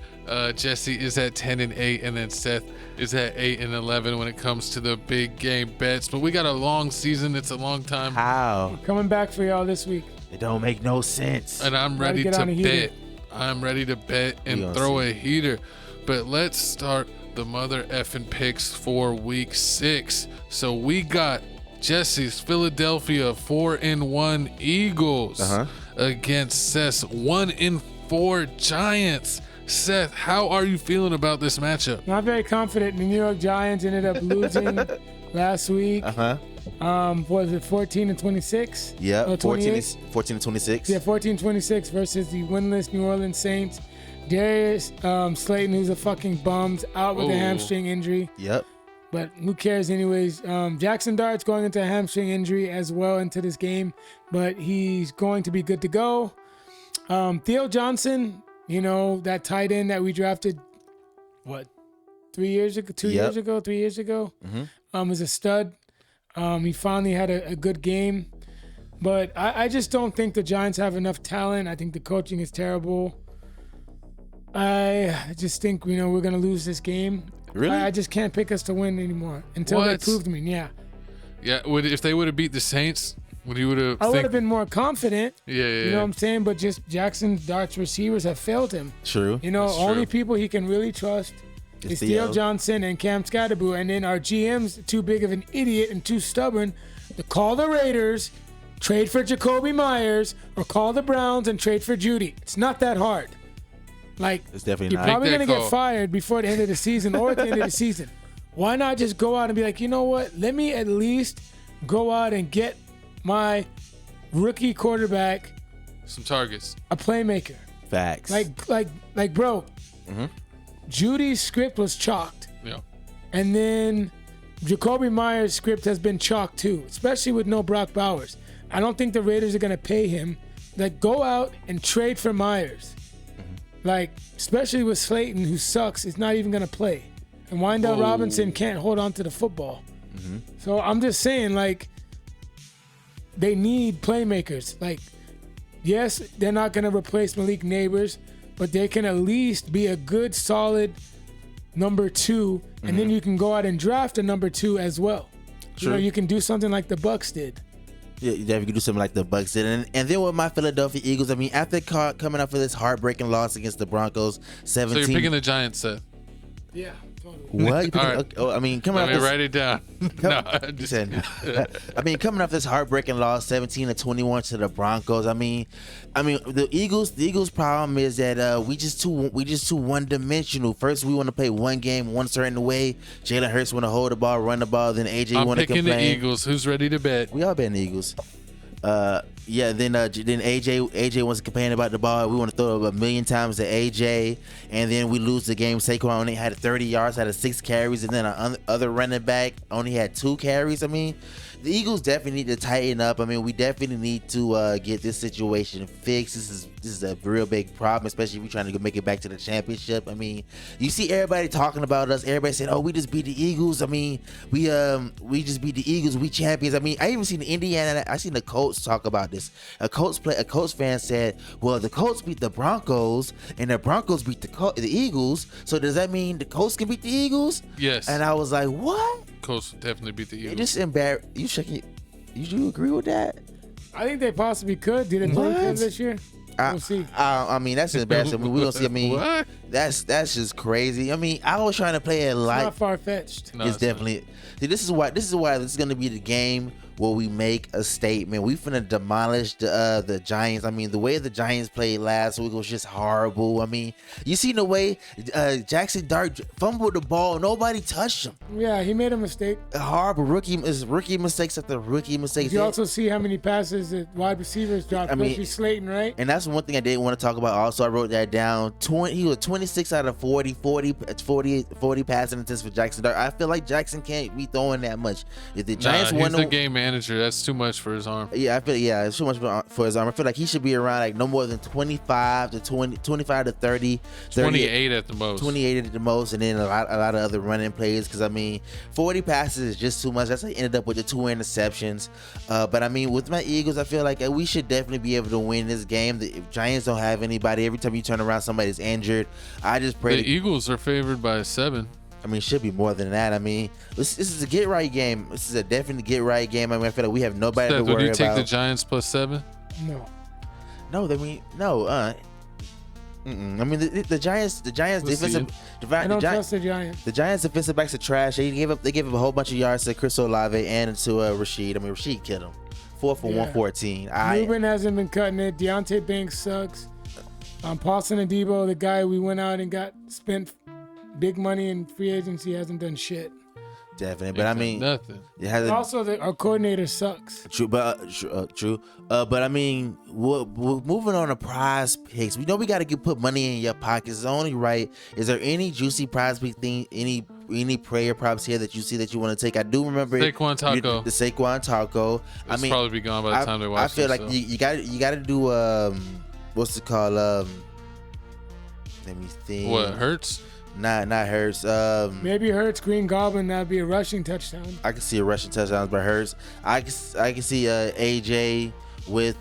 C: Jesse is at 10-8, and then Seth is at 8-11 when it comes to the big game bets. But we got a long season. It's a long time.
B: How?
A: We're coming back for y'all this week.
B: It don't make no sense.
C: And I'm ready to bet. I'm ready to bet and throw a heater. But let's start the mother effing picks for week 6. So we got Jesse's Philadelphia 4-1 Eagles against Seth's 1-4 Giants. Seth, how are you feeling about this matchup?
A: Not very confident. The New York Giants ended up losing last week. Was it 14-26?
B: Yeah, 14-26.
A: Yeah, 14-26 versus the winless New Orleans Saints. Darius Slayton, who's a fucking bum's out with a hamstring injury.
B: Yep.
A: But who cares anyways? Jackson Dart's going into a hamstring injury as well into this game, but he's going to be good to go. Theo Johnson, you know, that tight end that we drafted, 3 years ago, 3 years ago, is a stud. He finally had a good game. But I just don't think the Giants have enough talent. I think the coaching is terrible. I just think, you know, we're going to lose this game.
B: Really?
A: I just can't pick us to win anymore until they prove to me. Yeah.
C: Yeah, if they would have beat the Saints, I would have
A: been more confident.
C: Yeah.
A: You know what I'm saying? But just Jackson Dart's receivers have failed him.
B: True.
A: You know, only people he can really trust is Theo Johnson and Cam Scatterboo. And then our GM's too big of an idiot and too stubborn to call the Raiders, trade for Jacoby Myers, or call the Browns and trade for Judy. It's not that hard. Like,
B: it's definitely
A: you're probably going to get fired before the end of the season or at the end of the season. Why not just go out and be like, you know what? Let me at least go out and get my rookie quarterback
C: some targets,
A: a playmaker.
B: Facts.
A: Like, bro. Judy's script was chalked.
C: Yeah.
A: And then Jacoby Myers' script has been chalked too, especially with no Brock Bowers. I don't think the Raiders are going to pay him. Like, go out and trade for Myers. Like, especially with Slayton, who sucks, is not even going to play. And Wendell Robinson can't hold on to the football. So I'm just saying, like, they need playmakers. Like, yes, they're not going to replace Malik Neighbors, but they can at least be a good, solid number 2, and then you can go out and draft a number 2 as well.
B: True.
A: You know, you can do something like the Bucs did.
B: Yeah, you definitely can do something like the Bucs did. And then with my Philadelphia Eagles, I mean, after coming up for this heartbreirking loss against the Broncos, 17.
C: So you're picking the Giants, Seth?
A: Yeah, totally.
B: What?
C: All right.
B: I mean, coming off this,
C: write it down.
B: I mean, coming off this heartbreaking loss, 17-21 to the Broncos. I mean, the Eagles' problem is that we just too one-dimensional. First, we want to play one game one certain way. Jalen Hurts want to hold the ball, run the ball. Then AJ want to complain.
C: I'm picking the Eagles. Who's ready to bet?
B: We all betting the Eagles. Yeah, then AJ wants to complain about the ball. We want to throw it 1,000,000 times to AJ, and then we lose the game. Saquon only had 30 yards, had 6 carries, and then our other running back only had 2 carries. I mean, the Eagles definitely need to tighten up. I mean, we definitely need to get this situation fixed. This is a real big problem, especially if we're trying to make it back to the championship. I mean, you see everybody talking about us. Everybody saying, "Oh, we just beat the Eagles." I mean, we just beat the Eagles. We champions. I mean, I even seen I seen the Colts talk about this. A Colts fan said, "Well, the Colts beat the Broncos, and the Broncos beat the Eagles. So does that mean the Colts can beat the Eagles?"
C: Yes.
B: And I was like, "What?"
C: Colts definitely beat the Eagles.
B: It just embarrassed. You agree with that?
A: I think they possibly could. Did it play good this year? We'll see.
B: I mean, that's embarrassing. We're gonna see. I mean,
C: what?
B: That's just crazy. I mean, I was trying to play it light.
A: It's not far fetched.
B: No, it's definitely. See, this is why this is gonna be the game where we make a statement. We finna demolish the Giants. I mean, the way the Giants played last week was just horrible. I mean, you seen the way Jackson Dart fumbled the ball. Nobody touched him.
A: Yeah, he made a mistake.
B: Horrible rookie mistakes after rookie mistakes.
A: You also see how many passes that wide receivers dropped, especially Slayton, right?
B: And that's one thing I didn't want to talk about. Also, I wrote that down. He was 26 out of 40 passing attempts for Jackson Dart. I feel like Jackson can't be throwing that much. If the Giants
C: he's the game manager. manager. That's too much for his arm.
B: Yeah, it's too much for his arm. I feel like he should be around like no more than 25 to 30.
C: 28 at the most.
B: 28 at the most, and then a lot of other running plays. Because I mean, 40 passes is just too much. That's how he ended up with the 2 interceptions. But I mean, with my Eagles, I feel like we should definitely be able to win this game. The Giants don't have anybody. Every time you turn around, somebody's injured. I just pray
C: the Eagles are favored by 7.
B: I mean, it should be more than that. I mean, this is a get-right game. This is a definite get-right game. I mean, I feel like we have nobody to worry about.
C: Would you take the Giants plus 7?
B: No. I mean, the Giants defensive.
A: I don't trust the Giants.
B: The Giants defensive backs are trash. They gave up a whole bunch of yards to Chris Olave and to Rashid. I mean, Rashid killed him. 4 for 114.
A: Ruben hasn't been cutting it. Deontay Banks sucks. Paulson Adebo, the guy we went out and got big money in free agency, hasn't done shit.
B: Definitely, but I mean,
C: nothing.
A: Also, our coordinator sucks.
B: True, but true. But I mean, we're moving on to prize picks. We know we got to put money in your pockets. It's only right. Is there any juicy prize pick thing? Any prayer props here that you see that you want to take? I do remember
C: Saquon Taco.
B: The Saquon Taco.
C: It's probably be gone by the time they watch.
B: I feel like you got to do what's it called? Let me think.
C: What, Hurts?
B: Not Hurts.
A: Maybe Hurts, Green Goblin. That'd be a rushing touchdown.
B: I can see a rushing touchdown by Hurts. I can see AJ with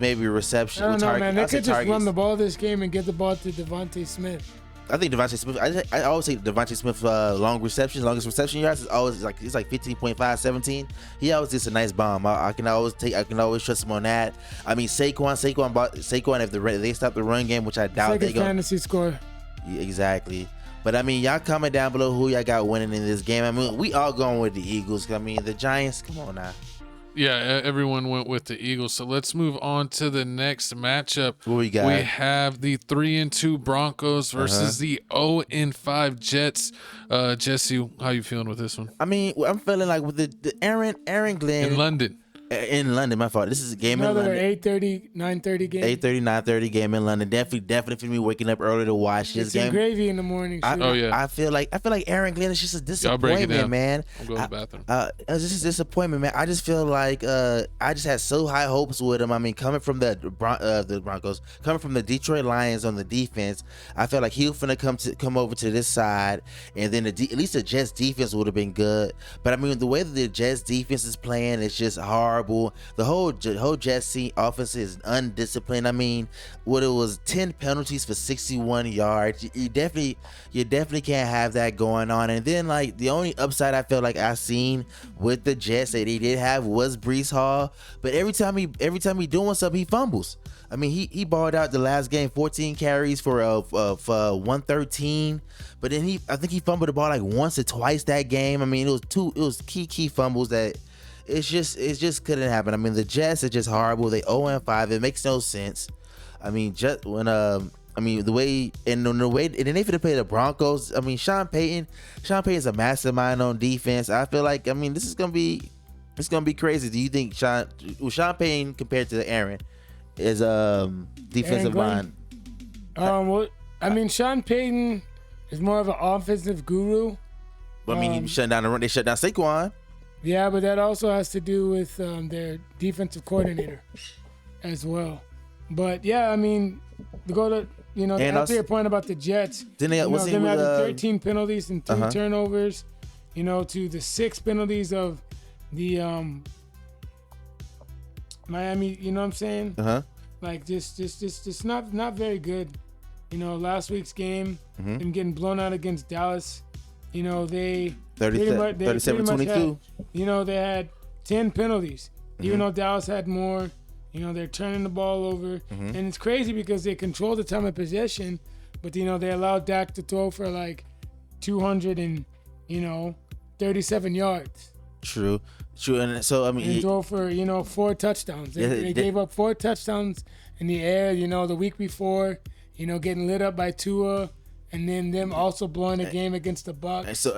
B: maybe a reception.
A: I don't know, man. They could just run the ball this game and get the ball to Devontae Smith.
B: I think Devontae Smith. I always say Devontae Smith longest reception yards is always like 15.5, 17. He always gets a nice bomb. I can always trust him on that. I mean Saquon if they stop the run game, which I doubt
A: they go. Fantasy score.
B: Exactly. But I mean, y'all comment down below who y'all got winning in this game. I mean, we all going with the Eagles. I mean, the Giants, come on now.
C: Yeah, everyone went with the Eagles. So let's move on to the next matchup.
B: What we got?
C: We have the 3-2 Broncos versus the 0-5 Jets. Jesse, how you feeling with this one?
B: I mean, I'm feeling like with the Aaron Glenn
C: in London.
B: In London, my fault. This is a game
A: in
B: London.
A: 8:30, 9:30 game.
B: 8:30, 9:30 game in London. Definitely for me waking up early to watch this game.
A: It's gravy in the morning.
B: I feel like Aaron Glenn is just a disappointment, man.
C: I'm going to the bathroom.
B: It's just a disappointment, man. I just feel like I just had so high hopes with him. I mean, coming from the Broncos, coming from the Detroit Lions on the defense, I felt like he was finna come over to this side, and then at least the Jets defense would have been good. But I mean, the way that the Jets defense is playing, it's just hard. The whole Jets offense is undisciplined. I mean, it was 10 penalties for 61 yards. You definitely can't have that going on. And then like the only upside I felt like I seen with the Jets that they did have was Breece Hall. But every time he doing something, he fumbles. I mean, he balled out the last game, 14 carries for 113. But then I think he fumbled the ball like once or twice that game. I mean, it was key fumbles that. It just couldn't happen. I mean, the Jets are just horrible. They 0-5. It makes no sense. I mean, just when the way and they finna play the Broncos. I mean, Sean Payton's a mastermind on defense. I feel like it's gonna be crazy. Do you think Sean Payton compared to Aaron is defensive line?
A: Well, I mean, Sean Payton is more of an offensive guru.
B: But I mean, they shut down Saquon.
A: Yeah, but that also has to do with their defensive coordinator as well. But yeah, I mean, to go to answer your point about the Jets, them having 13 penalties and 3 turnovers, to the 6 penalties of the Miami. You know what I'm saying? Like just not very good. Last week's game, them getting blown out against Dallas. They
B: 37-22.
A: They had 10 penalties. Even though Dallas had more, they're turning the ball over. And it's crazy because they control the time of possession, but they allowed Dak to throw for like 237 yards.
B: True. And so I mean,
A: and throw for 4 touchdowns. They gave up 4 touchdowns in the air. The week before, getting lit up by Tua. And then them also blowing a game against the Bucs.
B: So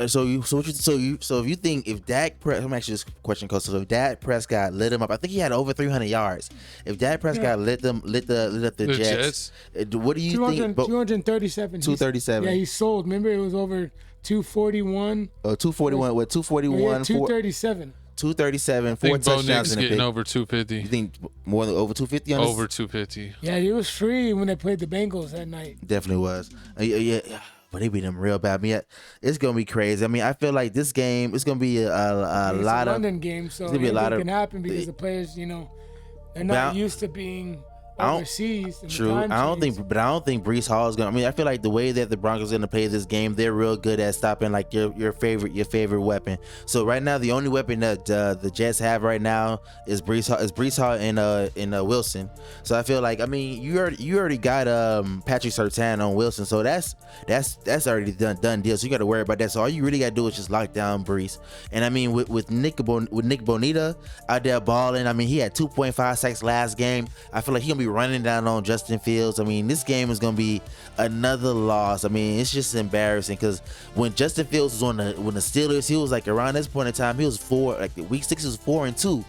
B: if you think if Dak Prescott, I'm actually this question, Coach. So if Dak Prescott lit him up, I think he had over 300 yards. If Dak Prescott lit up the Jets, what do you think?
A: 237.
B: 237.
A: Yeah, he sold. Remember, it was over 241.
B: 241. What 241?
A: Yeah, 237.
B: 237,
C: I
B: 4
C: think Bo
B: touchdowns
C: Nix
B: in a
C: getting
B: pick.
C: over 250.
B: You think more than over 250 on this?
C: Over 250.
A: Yeah, he was free when they played the Bengals that night.
B: Definitely was. Yeah. But they beat them real bad. I mean, it's gonna be crazy. I mean, I feel like this game is gonna be a lot of
A: London game, so
B: it's gonna be a lot of
A: can happen because the players, they're not used to being overseas.
B: True. I don't think Breece Hall is gonna. I mean, I feel like the way that the Broncos are gonna play this game, they're real good at stopping like your favorite weapon. So right now, the only weapon that the Jets have right now is Breece Hall and Wilson. So I feel like, I mean, you already got Patrick Surtain on Wilson, so that's already done deal. So you got to worry about that. So all you really got to do is just lock down Breece. And I mean, with Nick Bonita out there balling, I mean, he had 2.5 sacks last game. I feel like he's gonna be running down on Justin Fields. I mean, this game is gonna be another loss. I mean, it's just embarrassing because when Justin Fields was when the Steelers, he was like around this point in time, he was week 6 was 4-2.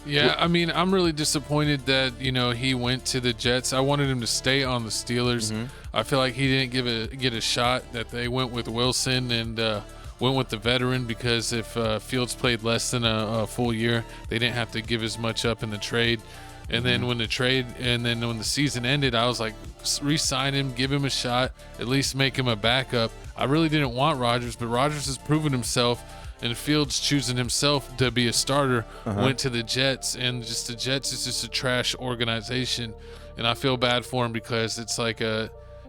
C: Yeah, I mean, I'm really disappointed that he went to the Jets. I wanted him to stay on the Steelers.
B: Mm-hmm.
C: I feel like he didn't get a shot. That they went with Wilson and went with the veteran, because if Fields played less than a full year, they didn't have to give as much up in the trade. And then when the season ended, I was like, re-sign him, give him a shot, at least make him a backup. I really didn't want Rodgers, but Rodgers has proven himself, and Fields choosing himself to be a starter went to the Jets, and the Jets is just a trash organization, and I feel bad for him because it's like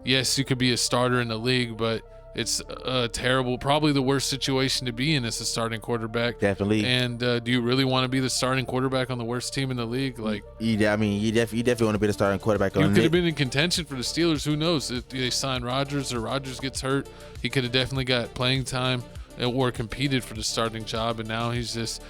C: yes, you could be a starter in the league, but it's a terrible, probably the worst situation to be in as a starting quarterback.
B: Definitely.
C: And do you really want to be the starting quarterback on the worst team in the league? Like,
B: I mean, you definitely want to be the starting quarterback on.
C: You could have been in contention for the Steelers. Who knows? If they sign Rodgers or Rodgers gets hurt, he could have definitely got playing time or competed for the starting job, and now he's just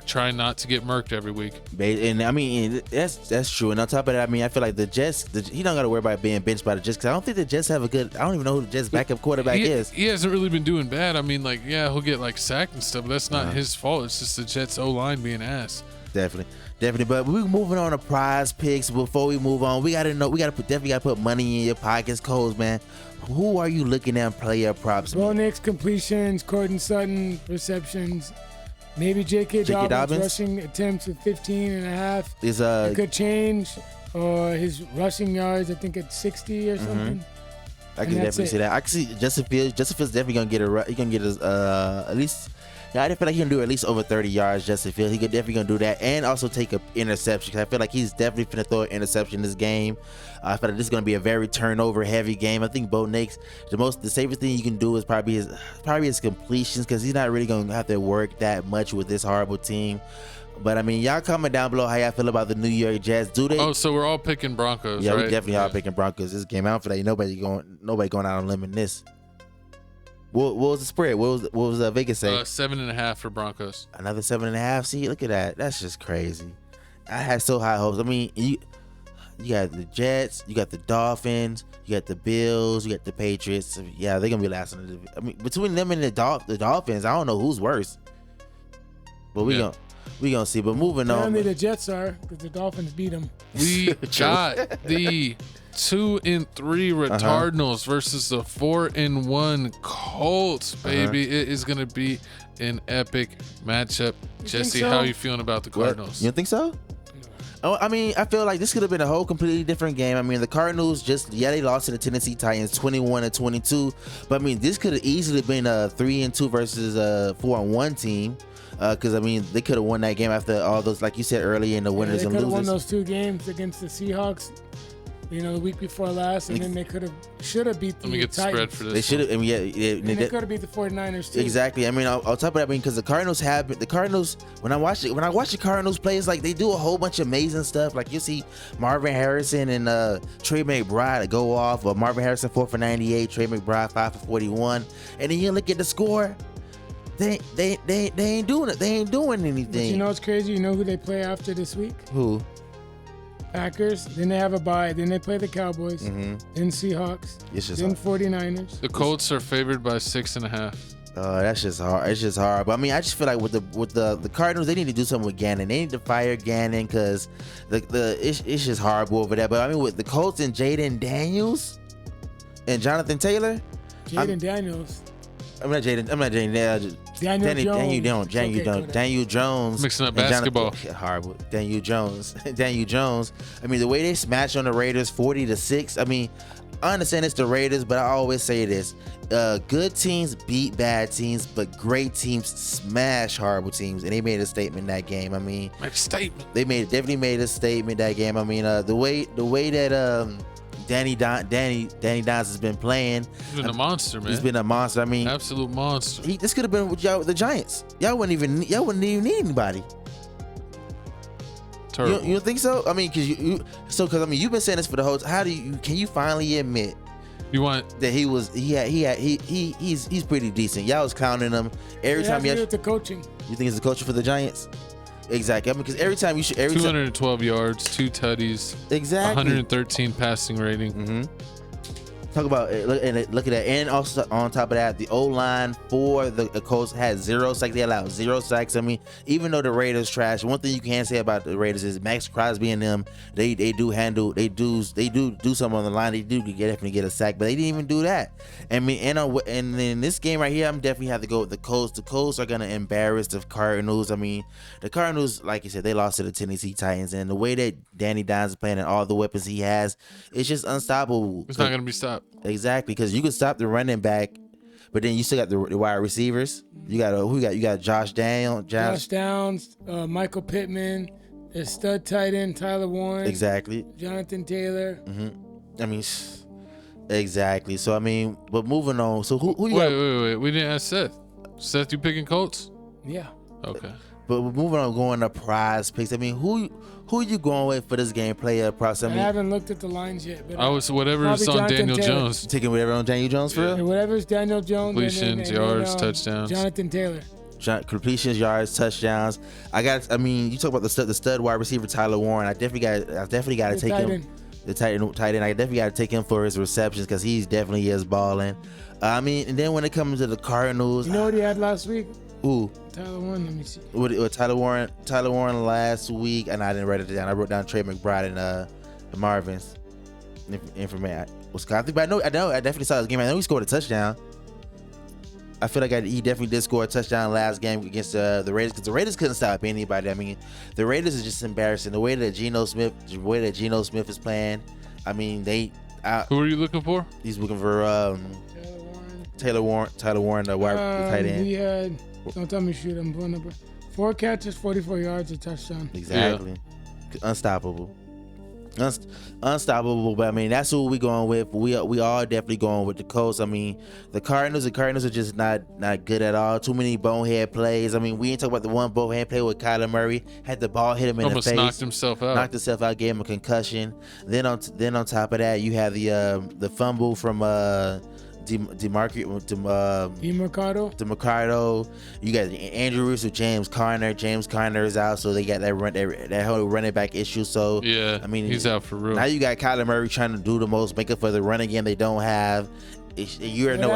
C: trying not to get murked every week.
B: And I mean, that's true. And on top of that, I mean, I feel like the Jets, he don't got to worry about being benched by the Jets, because I don't think the Jets have I don't even know who the Jets backup quarterback is.
C: He hasn't really been doing bad. I mean, like, yeah, he'll get like sacked and stuff, but that's not his fault. It's just the Jets O-line being ass.
B: Definitely. But we're moving on to prize picks. Before we move on, we definitely gotta put money in your pockets, Coles, man. Who are you looking at player props?
A: Bo Nix completions, Cortland Sutton receptions, maybe J.K. Dobbins rushing attempts at 15.5. It could change, or his rushing yards, I think at 60 or something.
B: I can definitely see that. I can see Justin Fields. Justin Fields definitely gonna get at least. Yeah, I feel like he can do at least over 30 yards. Justin Fields, he could definitely gonna do that, and also take an interception. Cause I feel like he's definitely gonna throw an interception in this game. I feel like this is gonna be a very turnover heavy game. I think Bo Nix, the safest thing you can do is probably his completions, because he's not really gonna have to work that much with this horrible team. But I mean, y'all comment down below how y'all feel about the New York Jets. Do they?
C: Oh, so we're all picking Broncos,
B: yeah,
C: right?
B: we definitely are picking Broncos this game. I don't feel like nobody going out on a limb in this. What was the spread? What was Vegas say?
C: 7.5 for Broncos.
B: Another 7.5. See, look at that. That's just crazy. I had so high hopes. I mean, you got the Jets, you got the Dolphins, you got the Bills, you got the Patriots. Yeah, they're gonna be last in the division. I mean, between them and the Dolphins, I don't know who's worse. But we gonna see. But moving on.
A: Apparently the Jets are, because the Dolphins beat them.
C: We got the 2-3 Cardinals versus the 4-1 Colts, baby. It is gonna be an epic matchup. Jesse, how are you feeling about the Cardinals?
B: You don't think so? Oh, I mean, I feel like this could have been a whole completely different game. I mean, the Cardinals they lost to the Tennessee Titans 21-22, but I mean, this could have easily been a 3-2 versus a 4-1 team. Because I mean, they could have won that game after all those, like you said earlier, in the winners and losers.
A: They could have won those 2 games against the Seahawks, the week before last, and then they should have beat the Titans.
C: Let me get the spread for this.
B: They should have. I mean,
A: they could have beat the 49ers too.
B: Exactly. I mean, on top of that, because the Cardinals when I watch the Cardinals play, it's like they do a whole bunch of amazing stuff. Like you see Marvin Harrison and Trey McBride go off, or Marvin Harrison 4 for 98, Trey McBride 5 for 41, and then you look at the score. They ain't doing it. They ain't doing anything.
A: But you know what's crazy? You know who they play after this week?
B: Who?
A: Packers. Then they have a bye. Then they play the Cowboys. Then Seahawks. Then 49ers.
C: The Colts are favored by 6.5.
B: That's just hard. It's just hard. But I mean, I just feel like with the Cardinals, they need to do something with Gannon. They need to fire Gannon, because it's just horrible over there. But I mean, with the Colts and Jaden Daniels and Jonathan Taylor.
A: Jaden Daniels.
B: I'm not Jaden.
A: Daniel
B: Jones.
C: Mixing up basketball.
B: Horrible. Daniel Jones. I mean, the way they smashed on the Raiders 40-6. I mean, I understand it's the Raiders, but I always say this. Good teams beat bad teams, but great teams smash horrible teams. And they made a statement that game. I mean, they definitely made a statement that game. I mean, the way that Danny Dimes has been playing.
C: He's been a monster, man.
B: He's been a monster. I mean,
C: absolute monster.
B: This could have been with y'all, the Giants. Y'all wouldn't even need anybody.
C: Terrible.
B: You don't think so? I mean, because I mean, you've been saying this for the whole. Can you finally admit that he's pretty decent? Y'all was clowning him every time.
A: With the coaching.
B: You think it's the coaching for the Giants? Exactly. I mean, because every time
C: 212 yards, 2 tutties.
B: Exactly.
C: 113 passing rating.
B: Mm-hmm. Talk about look at that, and also on top of that, the O-line for the Colts had 0 sacks. They allowed 0 sacks. I mean, even though the Raiders trash, one thing you can say about the Raiders is Max Crosby and them. They do something on the line. They do definitely get a sack, but they didn't even do that. I mean, and in this game right here, I'm definitely have to go with the Colts. The Colts are gonna embarrass the Cardinals. I mean, the Cardinals, like you said, they lost to the Tennessee Titans, and the way that Danny Dimes is playing and all the weapons he has, it's just unstoppable.
C: It's not gonna be stopped.
B: Exactly, because you can stop the running back, but then you still got the wide receivers. You got Josh Downs,
A: Michael Pittman, the stud tight end Tyler Warren.
B: Exactly.
A: Jonathan Taylor.
B: Mm-hmm. I mean, exactly. So I mean, but moving on. So who you got?
C: Wait. We didn't ask Seth. Seth, you picking Colts?
A: Yeah.
C: Okay.
B: But moving on, going to prize picks. I mean, who you going with for this game? Player props. I
A: haven't looked at the lines yet. But
C: I was whatever's on Daniel Jones.
B: Taking whatever on Daniel Jones for real?
A: Yeah, whatever's Daniel Jones.
C: Completions, yards, touchdowns.
A: Jonathan Taylor.
B: Completions, yards, touchdowns. I mean, you talk about the stud wide receiver Tyler Warren. I definitely got to take him. The tight end. I definitely got to take him for his receptions because he's definitely is balling. I mean, and then when it comes to the Cardinals,
A: you know what he had last week?
B: Who?
A: Tyler Warren. Let me see.
B: What Tyler Warren last week, and I didn't write it down. I wrote down Trey McBride and Marvin's information. But I definitely saw his game. I know he scored a touchdown. I feel like he definitely did score a touchdown last game against the Raiders because the Raiders couldn't stop anybody. I mean, the Raiders is just embarrassing. The way that Geno Smith is playing. I mean,
C: who are you looking for?
B: He's looking for Taylor Warren, the tight end.
A: We had. Don't tell me shoot. I'm pulling up. 4 catches, 44 yards, a touchdown.
B: Exactly. Yeah. Unstoppable. Unstoppable. But I mean, that's who we going with. We are definitely going with the Colts. I mean, the Cardinals are just not good at all. Too many bonehead plays. I mean, we ain't talking about the one bonehead play with Kyler Murray. Had the ball hit him in the face.
C: Almost knocked himself out. Gave him a concussion. Then on top of that, you have the fumble from DeMarcado.
B: You got Andrew Reese with James Conner. James Conner is out, so they got that whole running back issue. So
C: yeah, I mean, he's out for real.
B: Now you got Kyler Murray trying to do the most, make up for the run again they don't have. You already know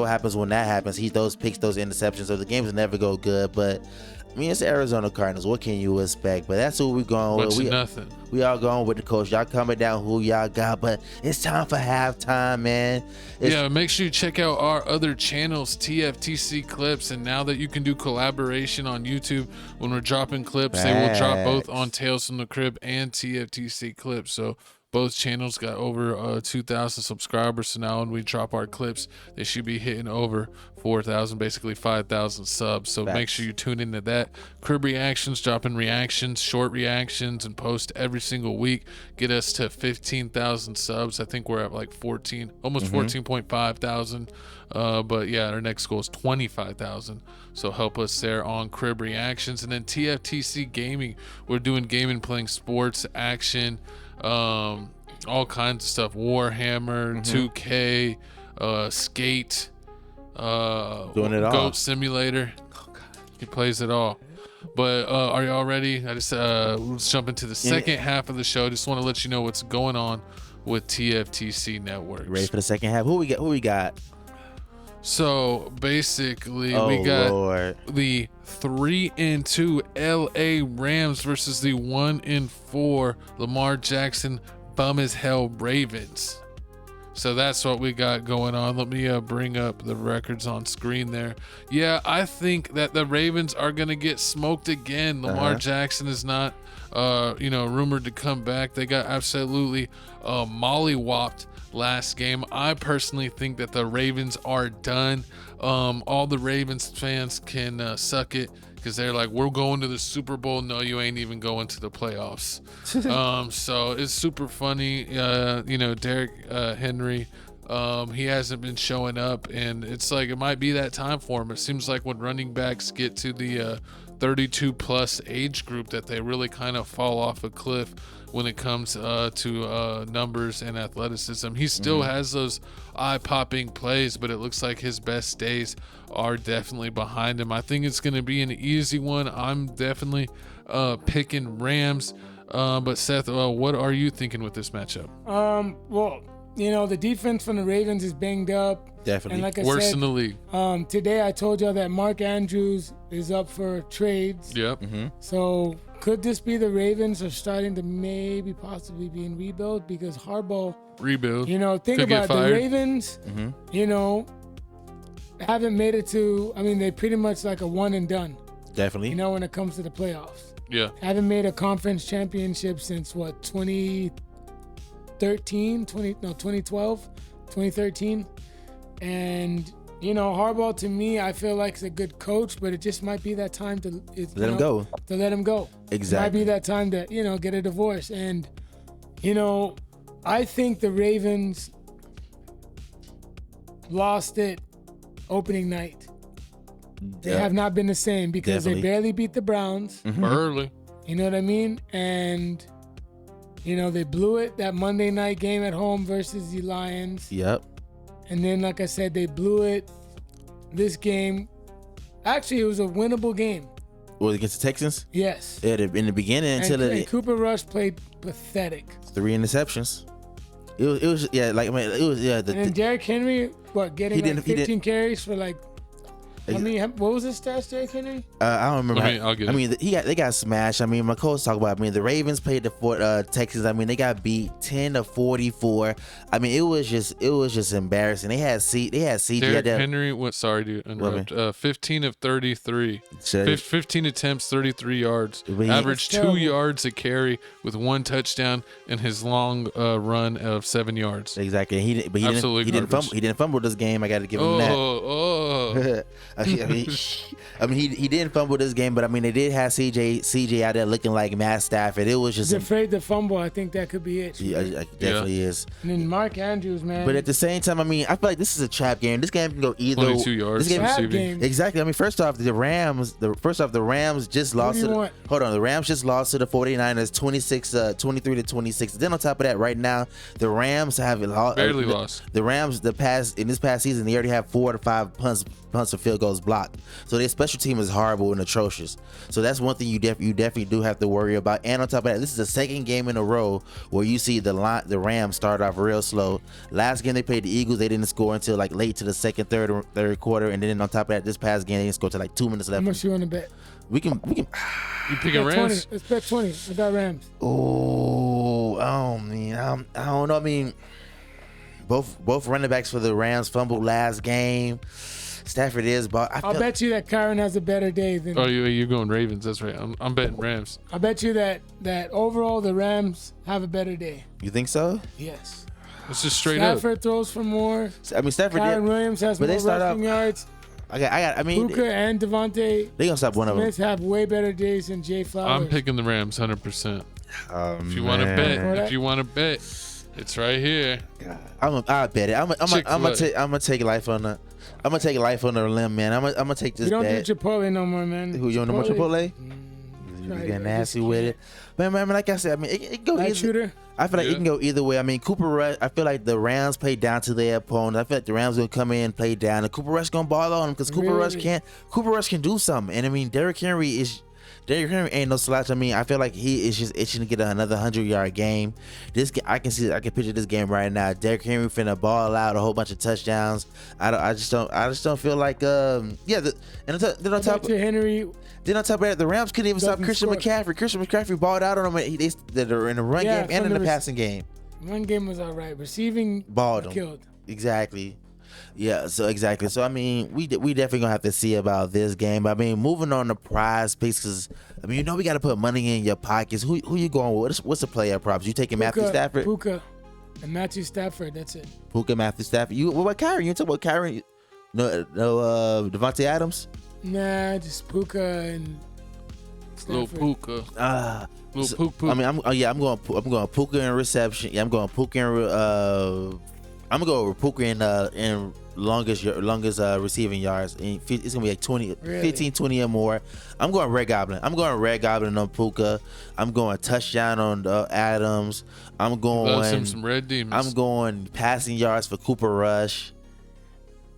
B: what happens when that happens. He throws picks, those interceptions, so the games never go good. But I mean, it's the Arizona Cardinals. What can you expect? But that's who we're going with.
C: Nothing.
B: We all going with the coach. Y'all coming down who y'all got, but it's time for halftime, man.
C: Make sure you check out our other channels, TFTC Clips. And now that you can do collaboration on YouTube, when we're dropping clips, they will drop both on Tales from the Crib and TFTC Clips. So both channels got over 2,000 subscribers. So now when we drop our clips, they should be hitting over 4,000, basically 5,000 subs. So make sure you tune into that. Crib Reactions, dropping reactions, short reactions, and post every single week. Get us to 15,000 subs. I think we're at like 14.5 thousand. But yeah, our next goal is 25,000. So help us there on Crib Reactions. And then TFTC Gaming, we're doing gaming, playing sports, action, all kinds of stuff. Warhammer, 2K, Skate,
B: doing it all.
C: Goat Simulator. He plays it all. But are y'all ready? Let's jump into the second half of the show. Just want to let you know what's going on with TFTC Networks.
B: Ready for the second half? Who we got?
C: So basically, we got the 3-2 LA Rams versus the 1-4 Lamar Jackson bum as hell Ravens. So that's what we got going on. Let me bring up the records on screen there. Yeah, I think that the Ravens are going to get smoked again. Lamar Jackson is not, rumored to come back. They got absolutely mollywopped last game. I personally think that the Ravens are done. All the Ravens fans can suck it because they're like, we're going to the Super Bowl. No, you ain't even going to the playoffs. So it's super funny. Derrick Henry, he hasn't been showing up, and it's like it might be that time for him. It seems like when running backs get to the 32 plus age group that they really kind of fall off a cliff when it comes to numbers and athleticism. He still has those eye-popping plays, but it looks like his best days are definitely behind him. I think it's going to be an easy one. I'm definitely picking Rams. But Seth, what are you thinking with this matchup?
A: Well, the defense from the Ravens is banged up.
B: Definitely.
A: And like I
C: Worst
A: said,
C: in the league.
A: Today I told y'all that Mark Andrews is up for trades.
C: Yep.
A: So could this be the Ravens are starting to possibly be in rebuild because Harbaugh
C: rebuild?
A: Think
C: Could
A: about
C: get
A: it. The
C: fired.
A: Ravens. Haven't made it to. I mean, they pretty much like a one and done.
B: Definitely.
A: When it comes to the playoffs.
C: Yeah.
A: Haven't made a conference championship since 2013, 2013. And, Harbaugh, to me, I feel like is a good coach, but it just might be that time to
B: let him go.
A: To let him go.
B: Exactly.
A: It might be that time to, get a divorce. And, I think the Ravens lost it opening night. They have not been the same because they barely beat the Browns.
C: Early.
A: You know what I mean? And, they blew it that Monday night game at home versus the Lions.
B: Yep.
A: And then, like I said, they blew it this game. Actually, it was a winnable game.
B: Was it against the Texans?
A: Yes.
B: In the beginning until
A: and Cooper Rush played pathetic.
B: 3 interceptions. It was and then
A: Derrick Henry, getting 15 carries for what was his stats, Derrick Henry?
B: I don't remember.
A: They
B: got smashed. My coach talked about. The Ravens played the Texans. they got beat 10-44. It was just embarrassing. They had CJ.
C: Derrick Henry sorry to interrupt. 15 of 33. 15 attempts, 33 yards. Averaged 2 yards a carry with 1 touchdown in his long run of 7 yards.
B: Exactly. He didn't fumble this game. I got to give him that. He didn't fumble this game, but they did have CJ out there looking like Matt Stafford. It was just
A: he's afraid to fumble. I think that could be it.
B: Yeah, definitely is.
A: And then Mark Andrews, man.
B: But at the same time, I feel like this is a trap game. This game can go either.
C: 22 yards.
A: Trap game.
B: Exactly. First off, the Rams just lost to the Rams just lost to the 49ers 23-26. Then on top of that, right now the Rams have
C: barely lost.
B: The Rams in this past season, they already have 4 to 5 punts or field goals blocked. So their special team is horrible and atrocious. So that's one thing you definitely do have to worry about. And on top of that, this is the second game in a row where you see the Rams start off real slow. Last game they played the Eagles, they didn't score until late to the second, third quarter. And then on top of that, this past game they didn't score till 2 minutes left.
A: How much you want to bet?
B: We can.
C: You picking Rams?
A: 20. Let's bet 20. I got Rams.
B: Oh, I don't know. Both running backs for the Rams fumbled last game. Stafford is, but
A: I'll bet you that Kyron has a better day than.
C: Oh, you're going Ravens. That's right. I'm betting Rams.
A: I bet you that overall the Rams have a better day.
B: You think so?
A: Yes.
C: It's just straight up.
A: Stafford throws for more.
B: Stafford.
A: Kyron Williams has more rushing yards. Puka and Devontae.
B: They gonna stop one of them.
A: Smith have way better days than Jay Flowers.
C: I'm picking the Rams 100%. If you want to bet, it's right here.
B: I'll bet it. I'm gonna take life on the. I'm gonna take life on the limb, man. I'm gonna take this.
A: You don't do Chipotle no more, man.
B: Who you don't know more Chipotle? You get nasty with it, man. Like I said, it go either.
A: Shooter.
B: I feel like it can go either way. Cooper Rush. I feel like the Rams play down to their opponent. I feel like the Rams gonna come in and play down, and Cooper Rush gonna ball on them because Cooper Rush can do something. And Derrick Henry ain't no slouch. I feel like he is just itching to get another 100-yard game. I can picture this game right now. Derrick Henry finna ball out a whole bunch of touchdowns. I just don't feel like Then on top of that, the Rams couldn't even stop Christian McCaffrey. Christian McCaffrey balled out on them. They're in the run game and in the passing game.
A: One game was all right. Receiving
B: balled him.
A: Killed.
B: Exactly. Yeah, so exactly. So I mean, we definitely gonna have to see about this game. But I mean, moving on to prize picks, because I mean, we got to put money in your pockets. Who you going with? What's the player props? You taking Matthew Stafford?
A: Puka and Matthew Stafford. That's it.
B: Puka, Matthew Stafford. What about Kyrie? You talk about Kyrie? No, Devontae Adams.
A: Nah, just Puka and Stafford.
C: Little Puka. Puka.
B: I mean, I'm going Puka in reception. Yeah, I'm going Puka in. I'm gonna go with Puka in longest receiving yards. It's gonna be like 20, really? 15, 20 or more. I'm going Red Goblin. I'm going Red Goblin on Puka. I'm going touchdown on Adams. I'm going
C: some Red Demons.
B: I'm going passing yards for Cooper Rush.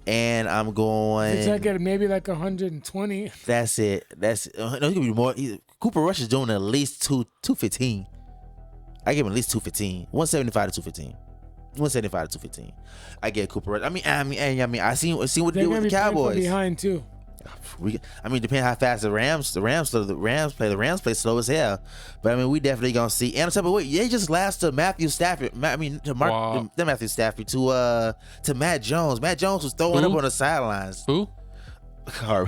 B: And I'm going.
A: It's like maybe like 120.
B: That's it. No, it's gonna be more. Cooper Rush is doing at least 215. I give him at least 215. 175 to 215. 175 to 215. I get Cooper Rush. I mean, I seen what they do with the Cowboys.
A: They're behind too.
B: Depending how fast the Rams play slow as hell. But I mean, we definitely gonna see. And on top of what, they just lost to Matthew Stafford. Matthew Stafford to Matt Jones. Matt Jones was throwing up on the sidelines.
C: Who?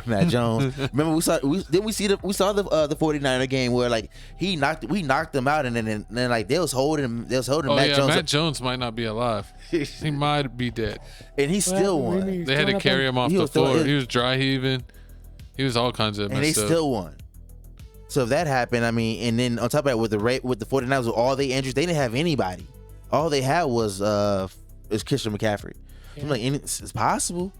B: Matt Jones. Remember we saw the 49er game where like we knocked him out and then like they was holding Matt Jones.
C: Matt Jones might not be alive. He might be dead.
B: And he still won.
C: They had to carry him off the floor. He was dry heaving. He was all kinds of messed up.
B: And they still won. So if that happened, I mean, and then on top of that with the 49ers with all they injuries, they didn't have anybody. All they had was Christian McCaffrey. Yeah. I'm like, it's possible.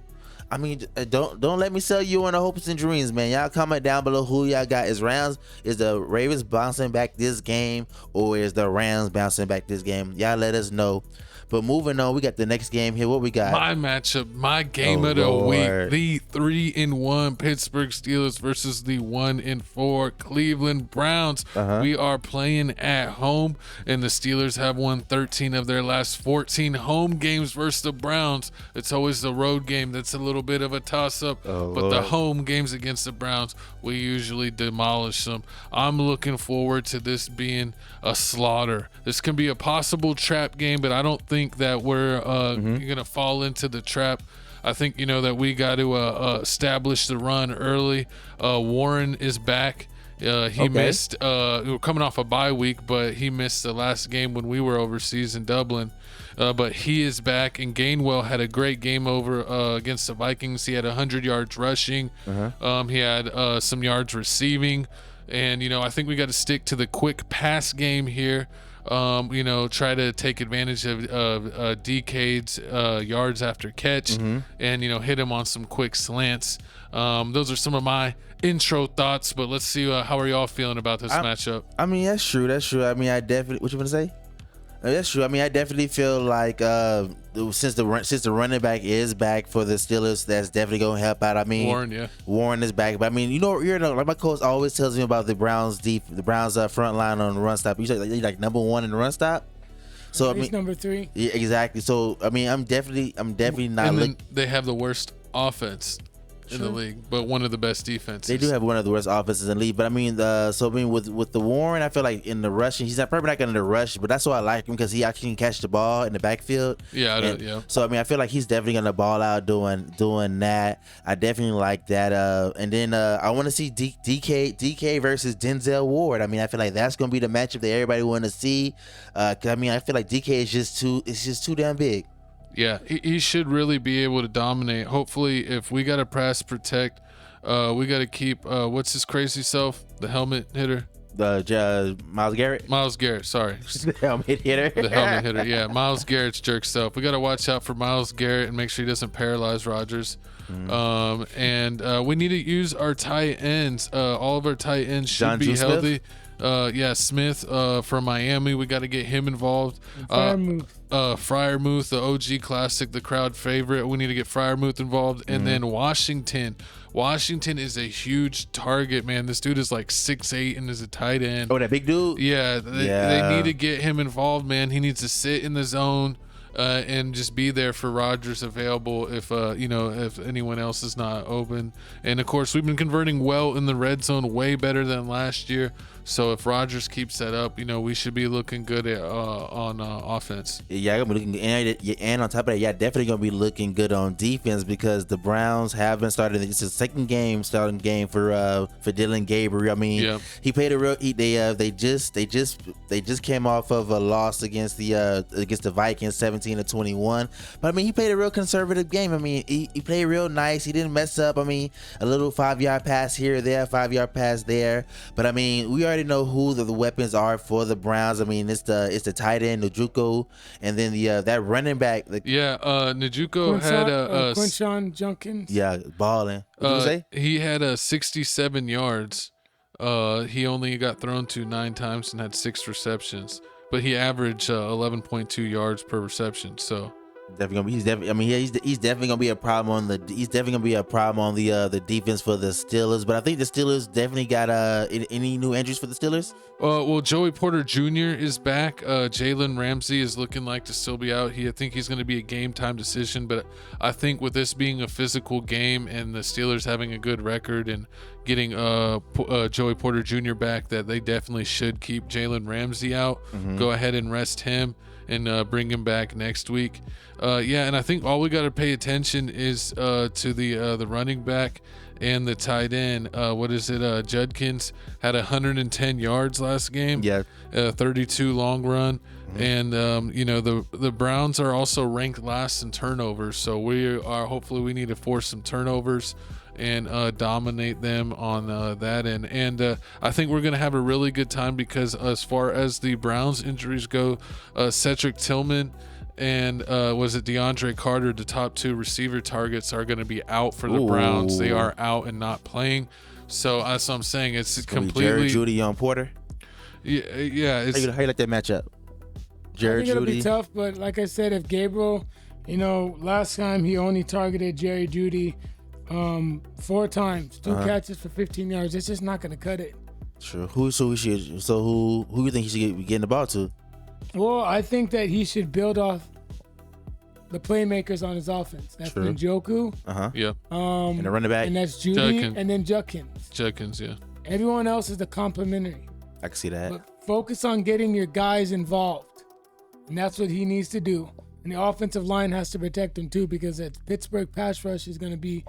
B: I mean, don't let me sell you on the hopes and dreams, man. Y'all comment down below who y'all got. Is the Ravens bouncing back this game, or is the Rams bouncing back this game? Y'all let us know. But moving on, we got the next game here. What we got?
C: My matchup, my game of the week. The 3-1 Pittsburgh Steelers versus the 1-4 Cleveland Browns. We are playing at home, and the Steelers have won 13 of their last 14 home games versus the Browns. It's always the road game that's a little bit of a toss-up, but the home games against the Browns, we usually demolish them. I'm looking forward to this being a slaughter. This can be a possible trap game, but I don't think that we're gonna fall into the trap. I think that we got to establish the run early. Warren is back. He missed. We're coming off a bye week, but he missed the last game when we were overseas in Dublin. But he is back, and Gainwell had a great game over against the Vikings. He had 100 yards rushing. He had some yards receiving, and I think we got to stick to the quick pass game here. Try to take advantage of DK's yards after catch, and hit him on some quick slants. Those are some of my intro thoughts, but let's see how are y'all feeling about this matchup.
B: I mean, that's true. I mean, I definitely. What you want to say? That's true. I mean, I definitely feel like since the running back is back for the Steelers, that's definitely gonna help out. I mean, Warren is back, but I mean, like my coach always tells me about the Browns front line on the run stop. You're like number one in the run stop. So I mean,
A: number 3.
B: Yeah, exactly. So I mean, I'm definitely not.
C: And then they have the worst offense in the league, but one of the best defenses.
B: They do have one of the worst offenses in the league, but I mean, with the Warren, I feel like in the rushing, he's probably not going to rush, but that's why I like him, because he actually can catch the ball in the backfield. So I mean, I feel like he's definitely going to ball out doing that. I definitely like that. And then I want to see DK versus Denzel Ward. I mean, I feel like that's going to be the matchup that everybody want to see. 'Cause I mean, I feel like DK is just too damn big.
C: Yeah, he should really be able to dominate. Hopefully, if we got to pass protect, we got to keep, what's his crazy self? The helmet hitter?
B: Myles Garrett?
C: Myles Garrett, sorry.
B: The helmet hitter?
C: The helmet hitter, yeah. Myles Garrett's jerk self. We got to watch out for Myles Garrett and make sure he doesn't paralyze Rodgers. And we need to use our tight ends. All of our tight ends should be healthy. Smith from Miami. We got to get him involved. Freiermuth, the OG classic, the crowd favorite. We need to get Freiermuth involved. And then Washington. Washington is a huge target, man. This dude is like 6'8" and is a tight end.
B: Oh, that big dude?
C: Yeah, they need to get him involved, man. He needs to sit in the zone and just be there for Rodgers available if anyone else is not open. And of course, we've been converting well in the red zone, way better than last year. So if Rodgers keeps that up, we should be looking good on offense.
B: Yeah, gonna be looking, and on top of that, definitely gonna be looking good on defense because the Browns haven't started. It's the second starting game for Dylan Gabriel. I mean, he played a real. They just came off of a loss against the Vikings, 17-21. But I mean, he played a real conservative game. I mean, he played real nice. He didn't mess up. I mean, a little 5-yard pass here or there, 5-yard pass there. But I mean, we already know who the weapons are for the Browns. I mean, it's the tight end Njoku, and then that running back.
C: Njoku had
A: Quinshon Judkins.
B: Yeah, balling. What did you say?
C: He had 67 yards. He only got thrown to 9 times and had 6 receptions, but he averaged 11.2 yards per reception. So.
B: He's definitely gonna be a problem on the defense for the Steelers. But I think the Steelers definitely got any new injuries for the Steelers.
C: Well, Joey Porter Jr. is back. Jalen Ramsey is looking like to still be out. I think he's going to be a game time decision. But I think with this being a physical game and the Steelers having a good record and getting Joey Porter Jr. back, that they definitely should keep Jalen Ramsey out. Go ahead and rest him and bring him back next week. And I think all we got to pay attention is to the running back and the tight end. Judkins had 110 yards last game. 32 long run. And the Browns are also ranked last in turnovers, so hopefully we need to force some turnovers and dominate them on that end. And I think we're going to have a really good time because as far as the Browns injuries go, Cedric Tillman and DeAndre Carter, the top 2 receiver targets, are going to be out for the Browns. They are out and not playing. So that's what I'm saying. It's completely
B: Jerry Jeudy on Porter.
C: Yeah.
B: How you like that matchup? Jerry Jeudy.
A: It'll be tough, but like I said, if Gabriel, last time he only targeted Jerry Jeudy 4 times, 2 catches for 15 yards. It's just not going to cut it.
B: Sure. Who you think he should be getting the ball to?
A: Well, I think that he should build off the playmakers on his offense. That's Njoku.
B: And the running back.
A: And that's Jeudy and then Judkins.
C: Judkins, yeah.
A: Everyone else is the complementary.
B: I can see that.
A: But focus on getting your guys involved. And that's what he needs to do. And the offensive line has to protect him too, because that Pittsburgh pass rush is going to be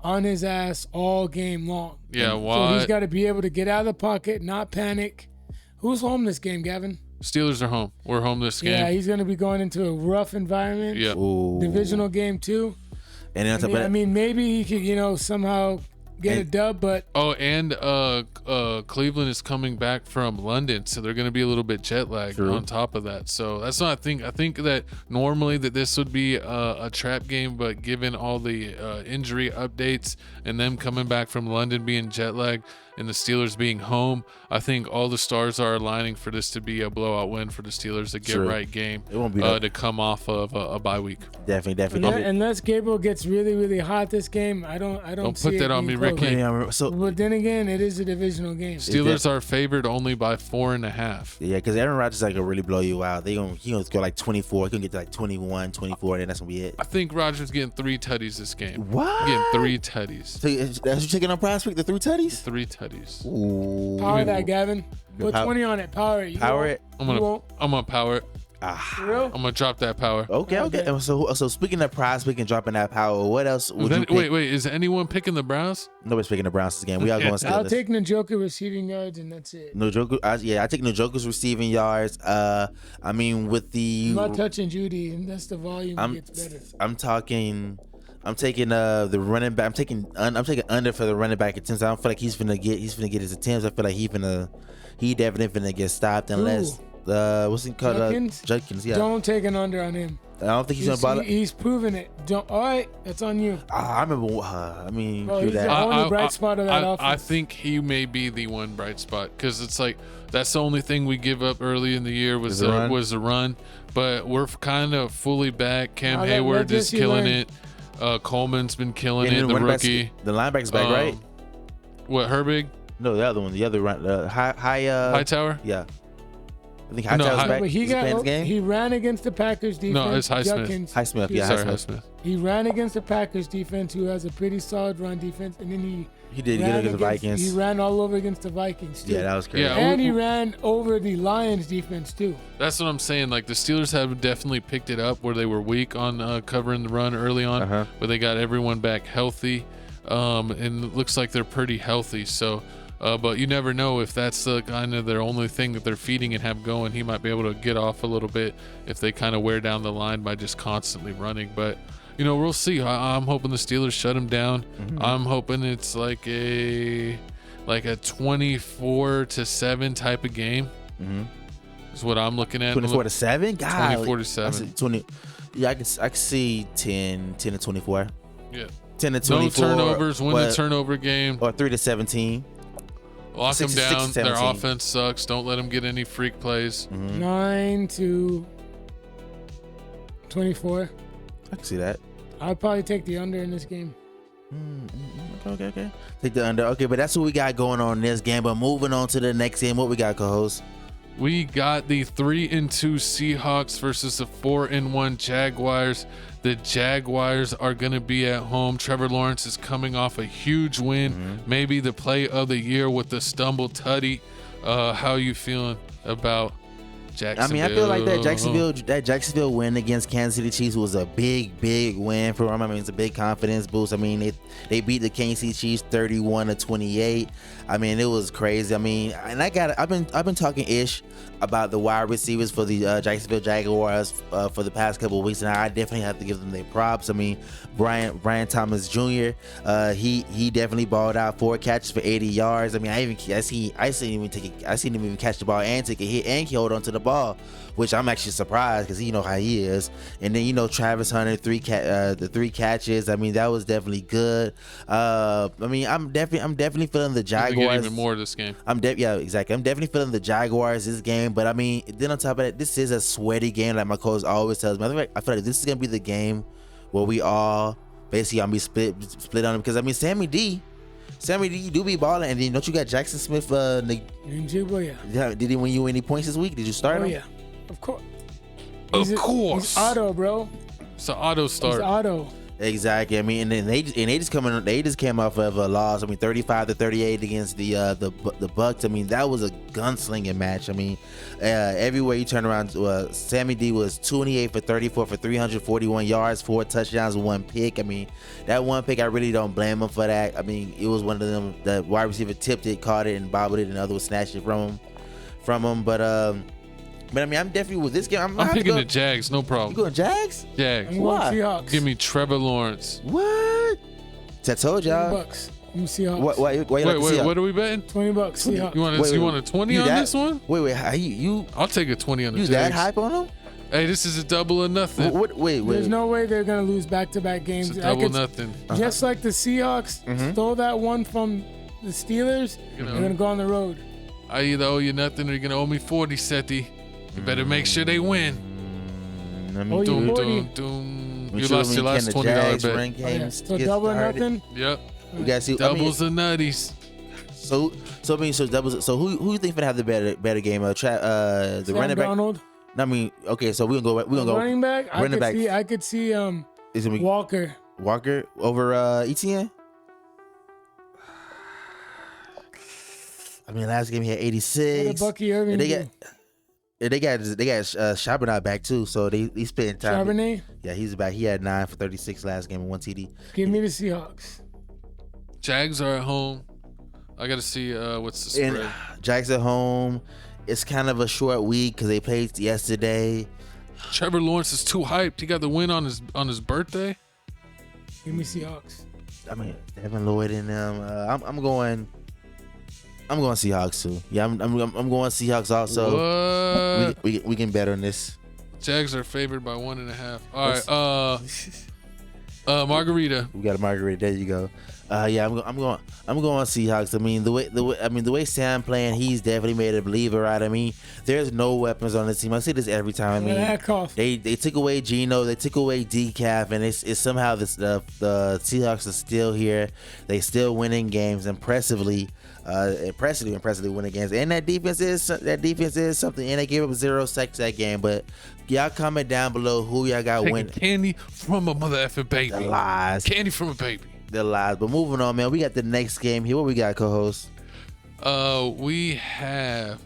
A: on his ass all game long.
C: Yeah,
A: so he's got to be able to get out of the pocket, not panic. Who's home this game, Gavin?
C: Steelers are home. We're home this game.
A: Yeah, he's going to be going into a rough environment.
C: Yeah.
A: Divisional game too.
B: And
A: maybe he could, somehow get a dub, but
C: Cleveland is coming back from London, so they're going to be a little bit jet lagged on top of that. So that's not. I think that normally that this would be a trap game, but given all the injury updates and them coming back from London being jet lagged and the Steelers being home, I think all the stars are aligning for this to be a blowout win for the Steelers, a get-right game to come off of a bye week.
B: Definitely.
A: Unless Gabriel gets really, really hot this game, I don't
C: put that on me, Ricky.
A: But then again, it is a divisional game.
C: Steelers are favored only by 4.5.
B: Yeah, because Aaron Rodgers is gonna really blow you out. He gonna go like 24. He gonna get to like 21, 24, and that's gonna be it.
C: I think Rodgers getting 3 tutties this game.
B: What?
C: Getting 3 tutties.
B: So that's you taking on prospect, the 3 tutties?
C: 3 tutties.
B: Ooh.
A: Power that, Gavin. Put 20 on it. Power it.
B: Power it.
C: I'm gonna power it.
A: For real?
C: I'm gonna drop that power.
B: Okay. So speaking of prospect and dropping that power, what else would you pick?
C: Wait, is anyone picking the Browns?
B: Nobody's picking the Browns this game. We all going Steelers.
A: I'll take Njoku receiving yards, and that's it.
B: I take Njoku's receiving yards. I mean, with the
A: I'm not touching Jeudy, and that's the volume gets better.
B: I'm taking the running back. I'm taking under for the running back attempts. I don't feel like he's finna get his attempts. I feel like he definitely finna get stopped unless what's he called? Judkins. Yeah.
A: Don't take an under on him.
B: I don't think he's gonna bother.
A: He's proven it. All right, that's on you.
B: I remember.
A: He's the only bright spot of that offense.
C: I think he may be the one bright spot because it's like that's the only thing we give up early in the year was the run. But we're kind of fully back. Cam Hayward is killing it. Coleman's been killing it. The rookie.
B: The linebacker's back, right?
C: What, Herbig?
B: No, the other one. The other Hightower.
C: Hightower?
B: Yeah. I think Hightower's back.
A: But
B: He's playing this game.
A: he ran against the Packers defense.
C: No, it's Highsmith.
A: Judkins.
B: Highsmith, yeah,
C: Sorry,
B: Highsmith.
A: He ran against the Packers defense, who has a pretty solid run defense, and then
B: He did get against the Vikings.
A: He ran all over against the Vikings too.
B: Yeah, that was crazy.
C: Yeah,
A: And he ran over the Lions defense too.
C: That's what I'm saying. Like, the Steelers have definitely picked it up where they were weak on covering the run early on, but they got everyone back healthy, and it looks like they're pretty healthy. So, but you never know if that's the kind of their only thing that they're feeding and have going. He might be able to get off a little bit if they kind of wear down the line by just constantly running. But we'll see. I'm hoping the Steelers shut him down. I'm hoping it's like a 24-7 type of game. Is what I'm looking at.
B: 24-7. God,
C: 24-7.
B: 20. Yeah, I can see 10 to 24.
C: Yeah.
B: 10 to 24.
C: No turnovers. Win the turnover game.
B: Or 3-17.
C: Lock them down. Their offense sucks. Don't let them get any freak plays.
A: 9 to 24.
B: I can see that.
A: I'd probably take the under in this game.
B: Okay. Take the under. Okay, but that's what we got going on in this game. But moving on to the next game, what we got, co-host?
C: We got the 3-2 Seahawks versus the 4-1 Jaguars. The Jaguars are going to be at home. Trevor Lawrence is coming off a huge win, maybe the play of the year with the stumble tutty. How you feeling about Jacksonville?
B: I feel like that Jacksonville win against Kansas City Chiefs was a big win for them. It's a big confidence boost. They beat the Kansas City Chiefs 31-28. It was crazy. And I've been talking ish about the wide receivers for the Jacksonville Jaguars for the past couple of weeks, and I definitely have to give them their props. Brian Thomas Jr. He definitely balled out, 4 catches for 80 yards. I seen him even catch the ball and take a hit and hold on to the ball, which I'm actually surprised because you know how he is. And then Travis Hunter, 3 catches. That was definitely good. I'm definitely feeling the Jaguars.
C: Even more this game.
B: Exactly. I'm definitely feeling the Jaguars this game, but then on top of that, this is a sweaty game, like my coach always tells me. I feel like this is gonna be the game where we all basically gonna be split on him because Sammy D, you do be balling, and then don't you got Jackson Smith?
A: Did
B: he win you any points this week? Did you start him?
A: Yeah, of course.
C: He's
A: auto, bro.
C: It's an auto start.
A: It's auto.
B: Exactly. And then they just came off of a loss. 35-38 against the Bucks. That was a gunslinging match. Everywhere you turn around, Sammy D was 28 for 34 for 341 yards, 4 touchdowns, 1 pick. That 1 pick, I really don't blame him for that. It was one of them. The wide receiver tipped it, caught it, and bobbled it, and the other one snatched it from him. But I'm definitely with this game. I'm
C: picking the Jags, no problem.
B: You going Jags?
C: Jags.
A: Why? Seahawks.
C: Give me Trevor Lawrence.
B: What? I told y'all.
A: $20. Seahawks.
B: Wait,
C: what are we betting?
A: $20 Seahawks.
C: You want a 20 on this one?
B: Wait, you?
C: I'll take a 20 on the Jags.
B: You that hype on them?
C: Hey, this is a double or nothing.
B: Wait.
A: There's no way they're gonna lose back-to-back games.
C: It's a double nothing.
A: Just like the Seahawks stole that one from the Steelers, they're gonna go on the road.
C: I either owe you nothing or you're gonna owe me 40, Seti. You better make sure they win. You lost your last $20 bet.
A: So double or nothing?
C: Yep.
B: You guys see
C: doubles and nutties.
B: So doubles. So who you think gonna have the better game? The running back.
A: Donald.
B: Okay. So we're gonna go
A: running back. I could see Walker.
B: Walker over ETN. Last game he had 86.
A: Bucky Irving.
B: They got Charbonnet back too, so he's spending time.
A: Charbonnet?
B: Yeah, he's back. He had 9 for 36 last game and 1 TD.
A: Give me the Seahawks.
C: Jags are at home. I got to see what's the spread.
B: And Jags at home. It's kind of a short week because they played yesterday.
C: Trevor Lawrence is too hyped. He got the win on his birthday.
A: Give me Seahawks.
B: Devin Lloyd and them. I'm going Seahawks too. Yeah, I'm going Seahawks also.
C: What?
B: We can bet on this.
C: Jags are favored by 1.5. All right. Margarita.
B: We got a margarita. There you go. Yeah, I'm going Seahawks. The way Sam playing, he's definitely made a believer, right? There's no weapons on the team. I say this every time. They took away Geno, they took away Decaf, and it's somehow the Seahawks are still here. They still winning games impressively. impressively win against. And that defense is something. And they gave up 0 sacks that game. But y'all comment down below who y'all got winning.
C: Candy from a mother effing baby.
B: The lies.
C: Candy from a baby.
B: The lies. But moving on, man. We got the next game here. What we got, co-host?
C: We have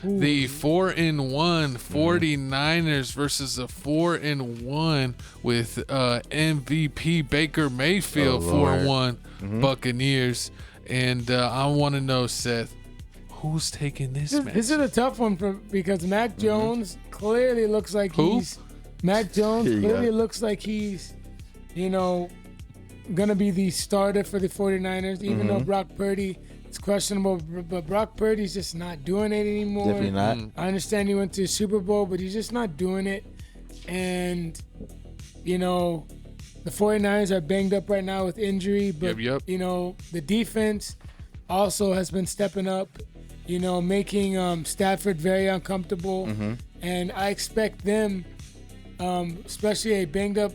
C: the 4-1 49ers versus the 4-1 with MVP Baker Mayfield 4-1 Buccaneers. And I want to know, Seth, who's taking this match?
A: This is a tough one because Mac Jones clearly looks like he's gonna be the starter for the 49ers, even though Brock Purdy is questionable. But Brock Purdy's just not doing it anymore.
B: Definitely not.
A: I understand he went to the Super Bowl, but he's just not doing it. And, the 49ers are banged up right now with injury. But, the defense also has been stepping up, making Stafford very uncomfortable. And I expect them, especially a banged up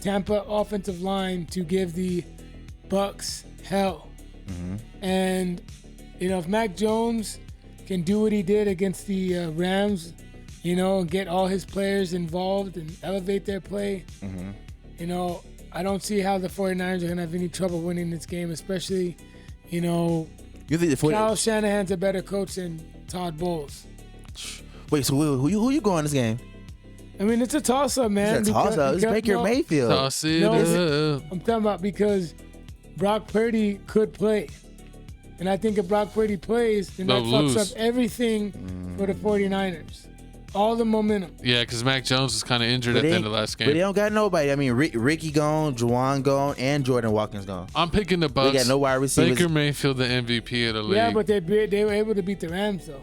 A: Tampa offensive line, to give the Bucs hell. And, if Mac Jones can do what he did against the Rams, and get all his players involved and elevate their play, I don't see how the 49ers are going to have any trouble winning this game, especially,
B: You think the
A: Kyle Shanahan's a better coach than Todd Bowles.
B: Wait, so who you going in this game?
A: I mean, it's a toss-up, man.
B: It's a toss-up. It's Baker Mayfield.
C: Toss it up.
A: I'm talking about because Brock Purdy could play. And I think if Brock Purdy plays, then that fucks up everything for the 49ers. All the momentum.
C: Yeah, because Mac Jones was kind of injured at the end of last game.
B: But they don't got nobody. I mean, Ricky gone, Juwan gone, and Jordan Watkins gone.
C: I'm picking the Bucs.
B: They got no wide receivers.
C: Baker Mayfield, the MVP of the league.
A: Yeah, but they were able to beat the Rams, though.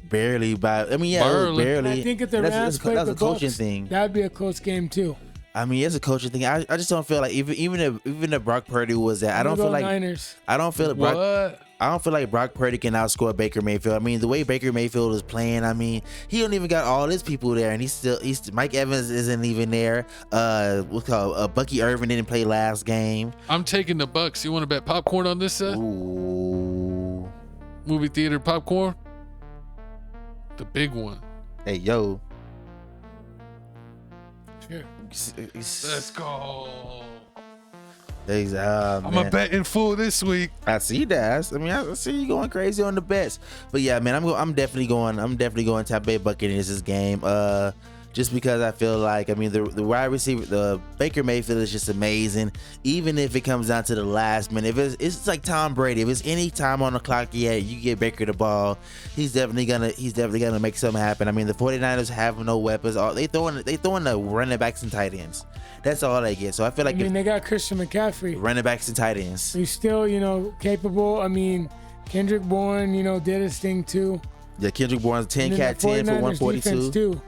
B: Barely. Barely.
A: I think if the Rams played the
B: a coaching
A: Bucs,
B: thing.
A: that would be a close game, too.
B: I mean, it's a coaching thing. I just don't feel like even if Brock Purdy was there, I don't feel like
A: Niners.
B: I don't feel like Brock Purdy can outscore Baker Mayfield. I mean, the way Baker Mayfield is playing, I mean, he don't even got all his people there, and he's Mike Evans isn't even there. Bucky Irvin didn't play last game.
C: I'm taking the Bucs. You want to bet popcorn on this, Seth?
B: Ooh.
C: Movie theater popcorn? The big one.
B: Hey, yo.
A: Sure.
C: Let's go.
B: I'm
C: a bet in full this week.
B: I see that. I mean, I see you going crazy on the bets. But yeah, man, I'm definitely going Tampa Bay Buccaneers this game. Just because I feel like, I mean, the wide receiver, the Baker Mayfield is just amazing. Even if it comes down to the last minute, if it's like Tom Brady. If it's any time on the clock, yeah, you get Baker the ball, he's definitely gonna make something happen. I mean, the 49ers have no weapons. They throwing the running backs and tight ends. That's all they get. So I feel like
A: they got Christian McCaffrey.
B: Running backs and tight ends.
A: He's still, capable. I mean, Kendrick Bourne, did his thing too.
B: Yeah, Kendrick Bourne's 10 cat 10 for 142.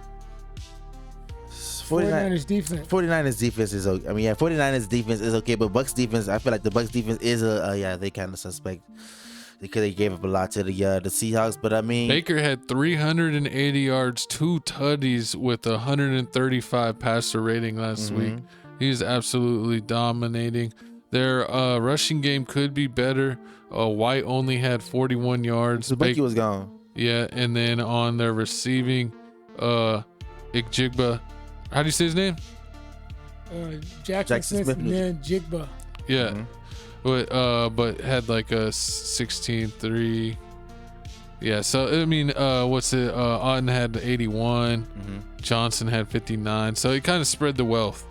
A: 49ers defense.
B: 49ers defense is okay. I mean, yeah, 49ers defense is okay, but Bucs defense, I feel like the Bucs defense is they kind of suspect because they gave up a lot to the Seahawks. But I mean,
C: Baker had 380 yards, 2 tutties with 135 passer rating last week. He's absolutely dominating. Their rushing game could be better. White only had 41 yards.
B: So Bucky was gone.
C: Yeah, and then on their receiving, Ijigba. How do you say his name?
A: Jackson Smith and then Jigba.
C: Yeah. But had like a 16-3. Yeah, so I mean, Otten had 81. Johnson had 59. So it kind of spread the wealth.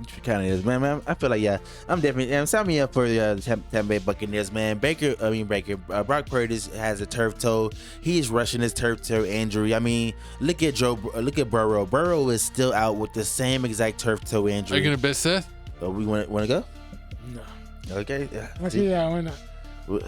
B: It kind of is, man. I feel like, I'm definitely sign me up for the Tampa Bay Buccaneers, man. Brock Purdy has a turf toe. He's rushing his turf toe injury. I mean, look at Burrow. Burrow is still out with the same exact turf toe injury.
C: Are you gonna bet Seth?
B: We want to go?
A: No.
B: Okay.
A: Yeah. Why not?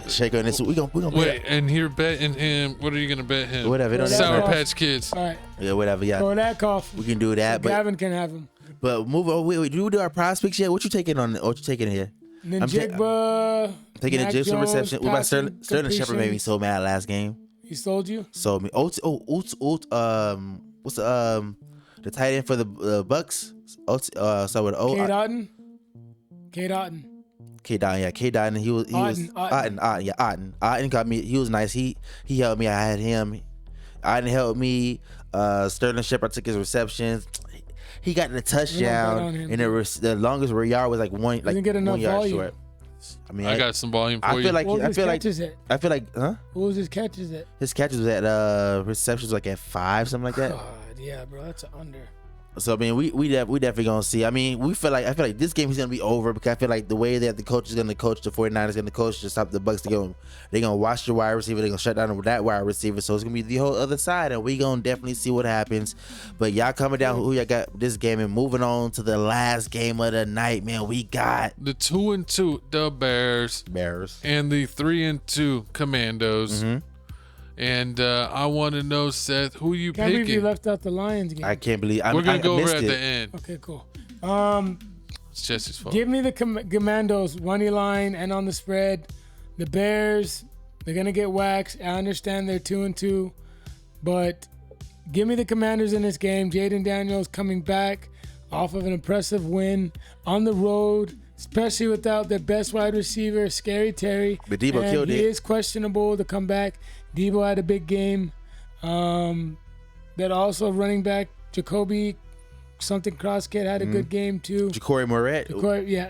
B: Shake on this. We gonna
C: wait. And you're betting him. What are you gonna bet him?
B: Whatever.
C: Sour Patch Kids.
A: All right.
B: Yeah, whatever. Yeah.
A: Throw that cough.
B: We can do that.
A: So Gavin can have him.
B: But move on. Wait, do we do our prospects yet? What you taking on? What you taking here?
A: Jigba.
B: Taking a Jigba reception. What about Sterling Shepard? Made me so mad last game.
A: He sold you?
B: Sold me. What's the tight end for the Bucks? Cade
A: Otton.
B: K-Dot, and he was Otten. Otten got me. He was nice. He helped me. I had him. Otten helped me. Sterling Shepard took his receptions. He got the touchdown, and the longest yard was like 1 yard short. I mean,
C: I got some volume for you.
B: I feel like, huh?
A: What was his catches at?
B: His catches was at receptions like at 5, something like that.
A: God, yeah, bro, that's an under.
B: So I mean, we definitely gonna see. I mean, I feel like this game is gonna be over because I feel like the way that the coach is gonna coach, the 49ers is gonna coach to stop the Bucs. They're gonna watch the wide receiver. They're gonna shut down that wide receiver. So it's gonna be the whole other side, and we gonna definitely see what happens. But y'all coming down, who y'all got this game, and moving on to the last game of the night, man. We got
C: the 2-2 the Bears, and the 3-2 Commandos. Mm-hmm. And I want to know, Seth, who you
A: picking? Can't believe you left out the Lions game.
B: I can't believe
C: we're gonna go over at the end.
A: Okay, cool.
C: It's Jesse's fault.
A: Give me the Commandos money line and on the spread. The Bears, they're gonna get waxed. I understand they're 2-2, but give me the Commanders in this game. Jaden Daniels coming back off of an impressive win on the road, especially without their best wide receiver, Scary Terry.
B: But Debo killed it.
A: He is questionable to come back. Debo had a big game. That also running back Jacoby something Crosskit had a good game too.
B: Ja'Cory Moret,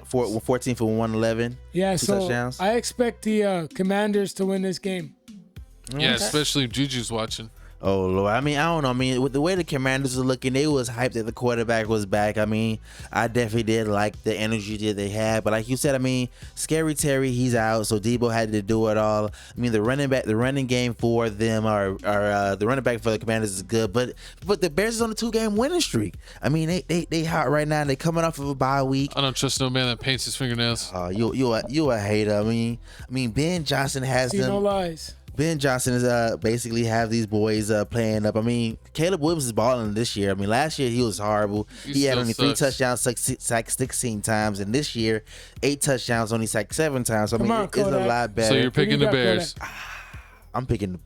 B: 14 for 111.
A: Yeah,
B: 2
A: so
B: touchdowns.
A: I expect the Commanders to win this game.
C: Yeah, especially if Juju's watching.
B: Oh, Lord. I mean, I don't know. I mean, with the way the Commanders are looking, they was hyped that the quarterback was back. I mean, I definitely did like the energy that they had. But like you said, I mean, Scary Terry, he's out, so Debo had to do it all. I mean, the running game for them, the running back for the Commanders is good. But the Bears is on a 2-game winning streak. I mean, they hot right now. They coming off of a bye week.
C: I don't trust no man that paints his fingernails.
B: Oh, you a hater. I mean, Ben Johnson has them.
A: No lies.
B: Ben Johnson is basically have these boys playing up. I mean, Caleb Williams is balling this year. I mean, last year he was horrible. He had only 3 touchdowns, sacked 16 times, and this year 8 touchdowns, only sacked 7 times. So, I mean, it's a lot better.
C: So you're picking the Bears.
B: I'm picking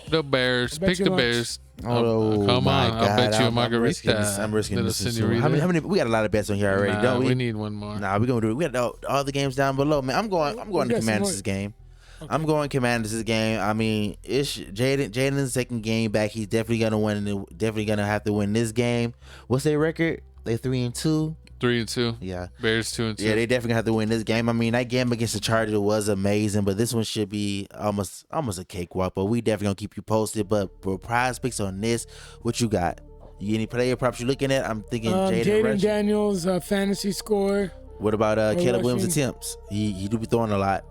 C: the Bears. Pick the Bears.
B: Oh,
C: come on!
B: God.
C: I'll bet you a margarita.
B: I'm risking this. How many? We got a lot of bets on here already, don't we?
C: We need one more.
B: Nah, we're gonna do it. We got all the games down below, man. I'm going to Commanders' game. Okay. I'm going Commanders' game. I mean, it's Jalen's second game back. He's definitely gonna win. Definitely gonna have to win this game. What's their record? They 3-2.
C: 3-2.
B: Yeah.
C: Bears 2-2.
B: Yeah, they definitely have to win this game. I mean, that game against the Chargers was amazing, but this one should be almost a cakewalk. But we definitely gonna keep you posted. But for prize picks on this, what you got? You any player props you looking at? I'm thinking
A: Jaden Daniels fantasy score.
B: What about Caleb Williams attempts? He do be throwing a lot.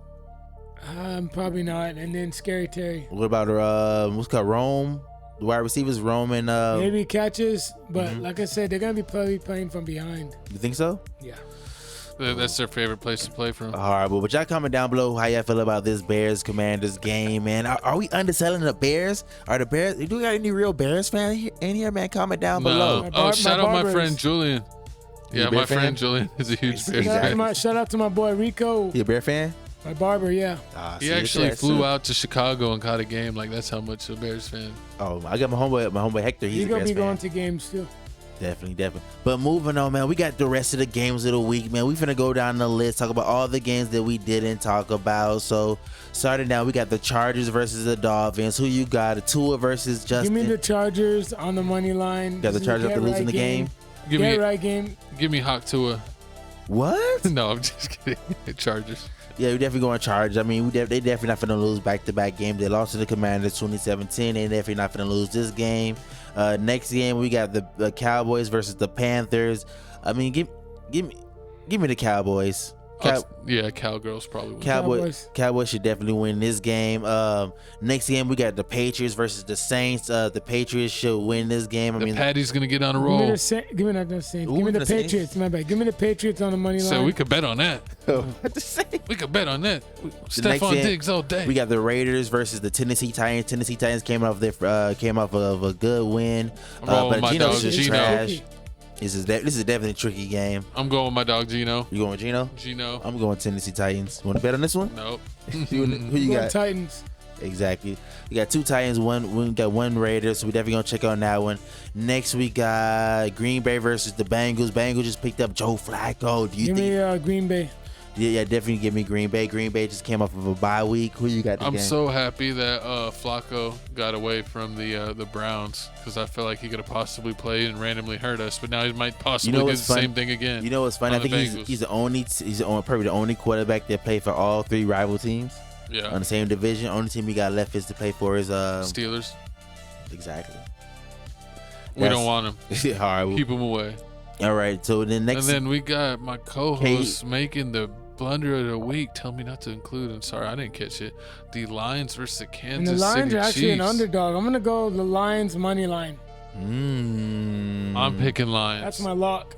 A: Probably not. And then Scary Terry.
B: What about what's called Rome? The wide receivers, Rome and
A: maybe catches, but like I said, they're gonna be probably playing from behind.
B: You think so?
A: Yeah.
C: That's their favorite place to play from.
B: Horrible. But y'all comment down below how y'all feel about this Bears Commanders game, man. Are we underselling the Bears? Are the Bears? Do we got any real Bears fan in here, man? Comment down below.
C: Shout out my friend Julian. Yeah, my friend Julian is a huge Bears fan.
A: Shout out to my boy Rico.
B: You a Bear fan?
A: My barber, yeah.
C: He actually flew out to Chicago and caught a game. Like, that's how much a Bears fan.
B: Oh, I got my homeboy Hector. He's
A: gonna be going to games too.
B: Definitely. But moving on, man, we got the rest of the games of the week, man. We finna go down the list, talk about all the games that we didn't talk about. So, starting now, we got the Chargers versus the Dolphins. Who you got? Tua versus Justin.
A: Give me the Chargers on the money line.
B: Got the Chargers after losing the game.
C: Give me Hawk Tua.
B: What?
C: No, I'm just kidding. Chargers.
B: Yeah, we definitely going to charge. I mean, they definitely not going to lose back-to-back games. They lost to the Commanders 2017. They definitely not going to lose this game. Next game, we got the Cowboys versus the Panthers. I mean, give me the Cowboys.
C: Cowgirls probably win.
B: Cowboys should definitely win this game. Next game, we got the Patriots versus the Saints. The Patriots should win this game. I mean,
C: Patty's going to get on a roll.
A: Give me the Saints. Give me the Patriots. My bad. Give me the Patriots on the money line.
C: So we could bet on that. We could bet on that. Stephon Diggs all day.
B: We got the Raiders versus the Tennessee Titans. Tennessee Titans came off of a good win.
C: But Geno's just trash.
B: This is definitely a tricky game.
C: I'm going with my dog Geno.
B: You going with Geno?
C: Geno.
B: I'm going Tennessee Titans. You want to bet on this one?
C: Nope.
B: Who you got?
A: Titans.
B: Exactly. We got 2 Titans, we got 1 Raiders, so we definitely gonna check on that one. Next we got Green Bay versus the Bengals. Bengals just picked up Joe Flacco.
A: Give me Green Bay.
B: Yeah, definitely give me Green Bay. Green Bay just came off of a bye week. Who you got?
C: I'm so happy that Flacco got away from the Browns, because I feel like he could have possibly played and randomly hurt us, but now he might possibly do the same thing again.
B: You know what's funny? I think he's probably the only quarterback that played for all 3 rival teams.
C: Yeah.
B: On the same division. Only team he got left is to play for is
C: Steelers.
B: Exactly.
C: We don't want him.
B: All right,
C: keep him away.
B: All right. So then next.
C: And then we got my co-host making the blunder of the week. Tell me not to include. I'm sorry, I didn't catch it. The Lions versus the Kansas City Chiefs.
A: And the Lions are actually an underdog. I'm gonna go the Lions money line.
C: I'm picking Lions.
A: That's my lock.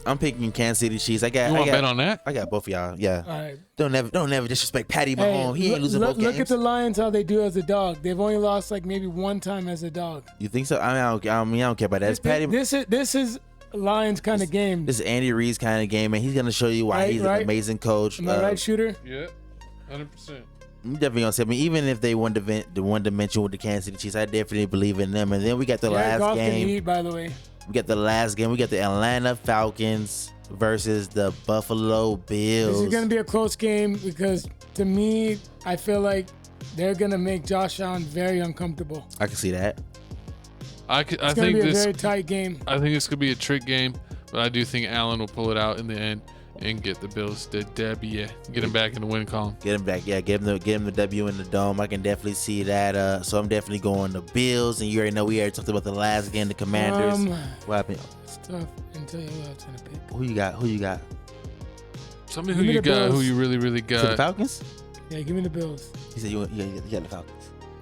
B: I'm picking Kansas City Chiefs. I got
C: bet on that?
B: I got both of y'all. Yeah.
A: All right.
B: Don't never disrespect Patty Mahomes. He ain't losing both games.
A: Look at the Lions, how they do as a dog. They've only lost like maybe 1 time as a dog.
B: You think so? I don't care about that.
A: This is Lions kind of game.
B: This is Andy Reid's kind of game, and he's gonna show you why he's an amazing coach.
A: Am I right, Shooter?
C: Yeah, 100%.
B: I'm definitely gonna say. I mean, even if they one dimension with the Kansas City Chiefs, I definitely believe in them. And then we got the last game.
A: Eat, by the way.
B: We got the last game. We got the Atlanta Falcons versus the Buffalo Bills.
A: This is gonna be a close game because, to me, I feel like they're gonna make Josh Allen very uncomfortable.
B: I can see that.
C: I
A: think
C: this
A: gonna be a very tight game.
C: I think it's gonna be a trick game, but I do think Allen will pull it out in the end and get the Bills the W. Get him back in the win column.
B: Get him back, yeah. Give him the W in the dome. I can definitely see that. So I'm definitely going the Bills, and you already know we already talked about the last game, the Commanders. What happened?
A: It's tough until you're trying to pick.
B: Who you got?
C: Tell me who you got. Who you really got?
B: So the Falcons?
A: Yeah, give me the Bills.
B: He said you got the Falcons.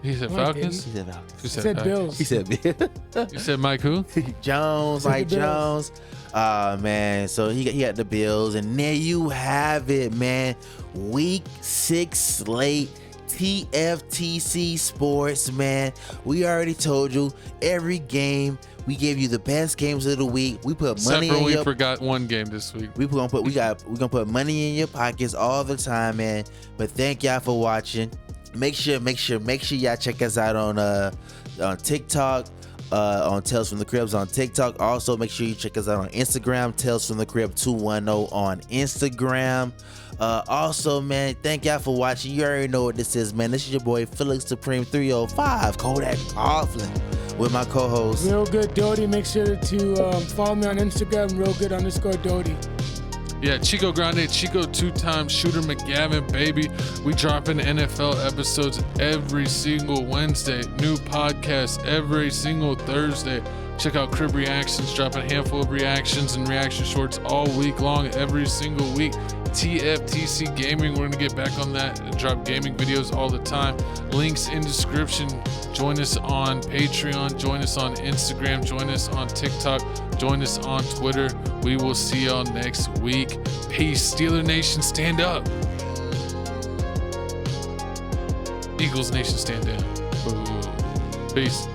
C: He said Falcons?
B: He said Falcons.
A: He said Bills.
B: He said Bills.
C: You said Mike who?
B: Jones, Mike Jones. Man, so he got the Bills, and there you have it, man. Week 6 slate, TFTC Sports, man. We already told you every game. We gave you the best games of the week. We put money in
C: we forgot one game this week.
B: We're gonna put money in your pockets all the time, man. But thank y'all for watching. Make sure y'all check us out on TikTok, on Tales from the Cribs on TikTok. Also, make sure you check us out on Instagram, Tales from the Crib 210 on Instagram. Also, man, thank y'all for watching. You already know what this is, man. This is your boy Felix Supreme 305, Kodak Coughlin, with my co-host
A: Real Good Doty. Make sure to follow me on Instagram, realgood_Doty.
C: Yeah, Chico Grande, Chico 2-time Shooter McGavin, baby. We dropping NFL episodes every single Wednesday. New podcasts every single Thursday. Check out Crib Reactions, dropping a handful of reactions and reaction shorts all week long, every single week. TFTC Gaming, we're going to get back on that and drop gaming videos all the time. Links in description. Join us on Patreon. Join us on Instagram. Join us on TikTok. Join us on Twitter. We will see y'all next week. Peace. Steeler Nation, stand up. Eagles Nation, stand down. Peace.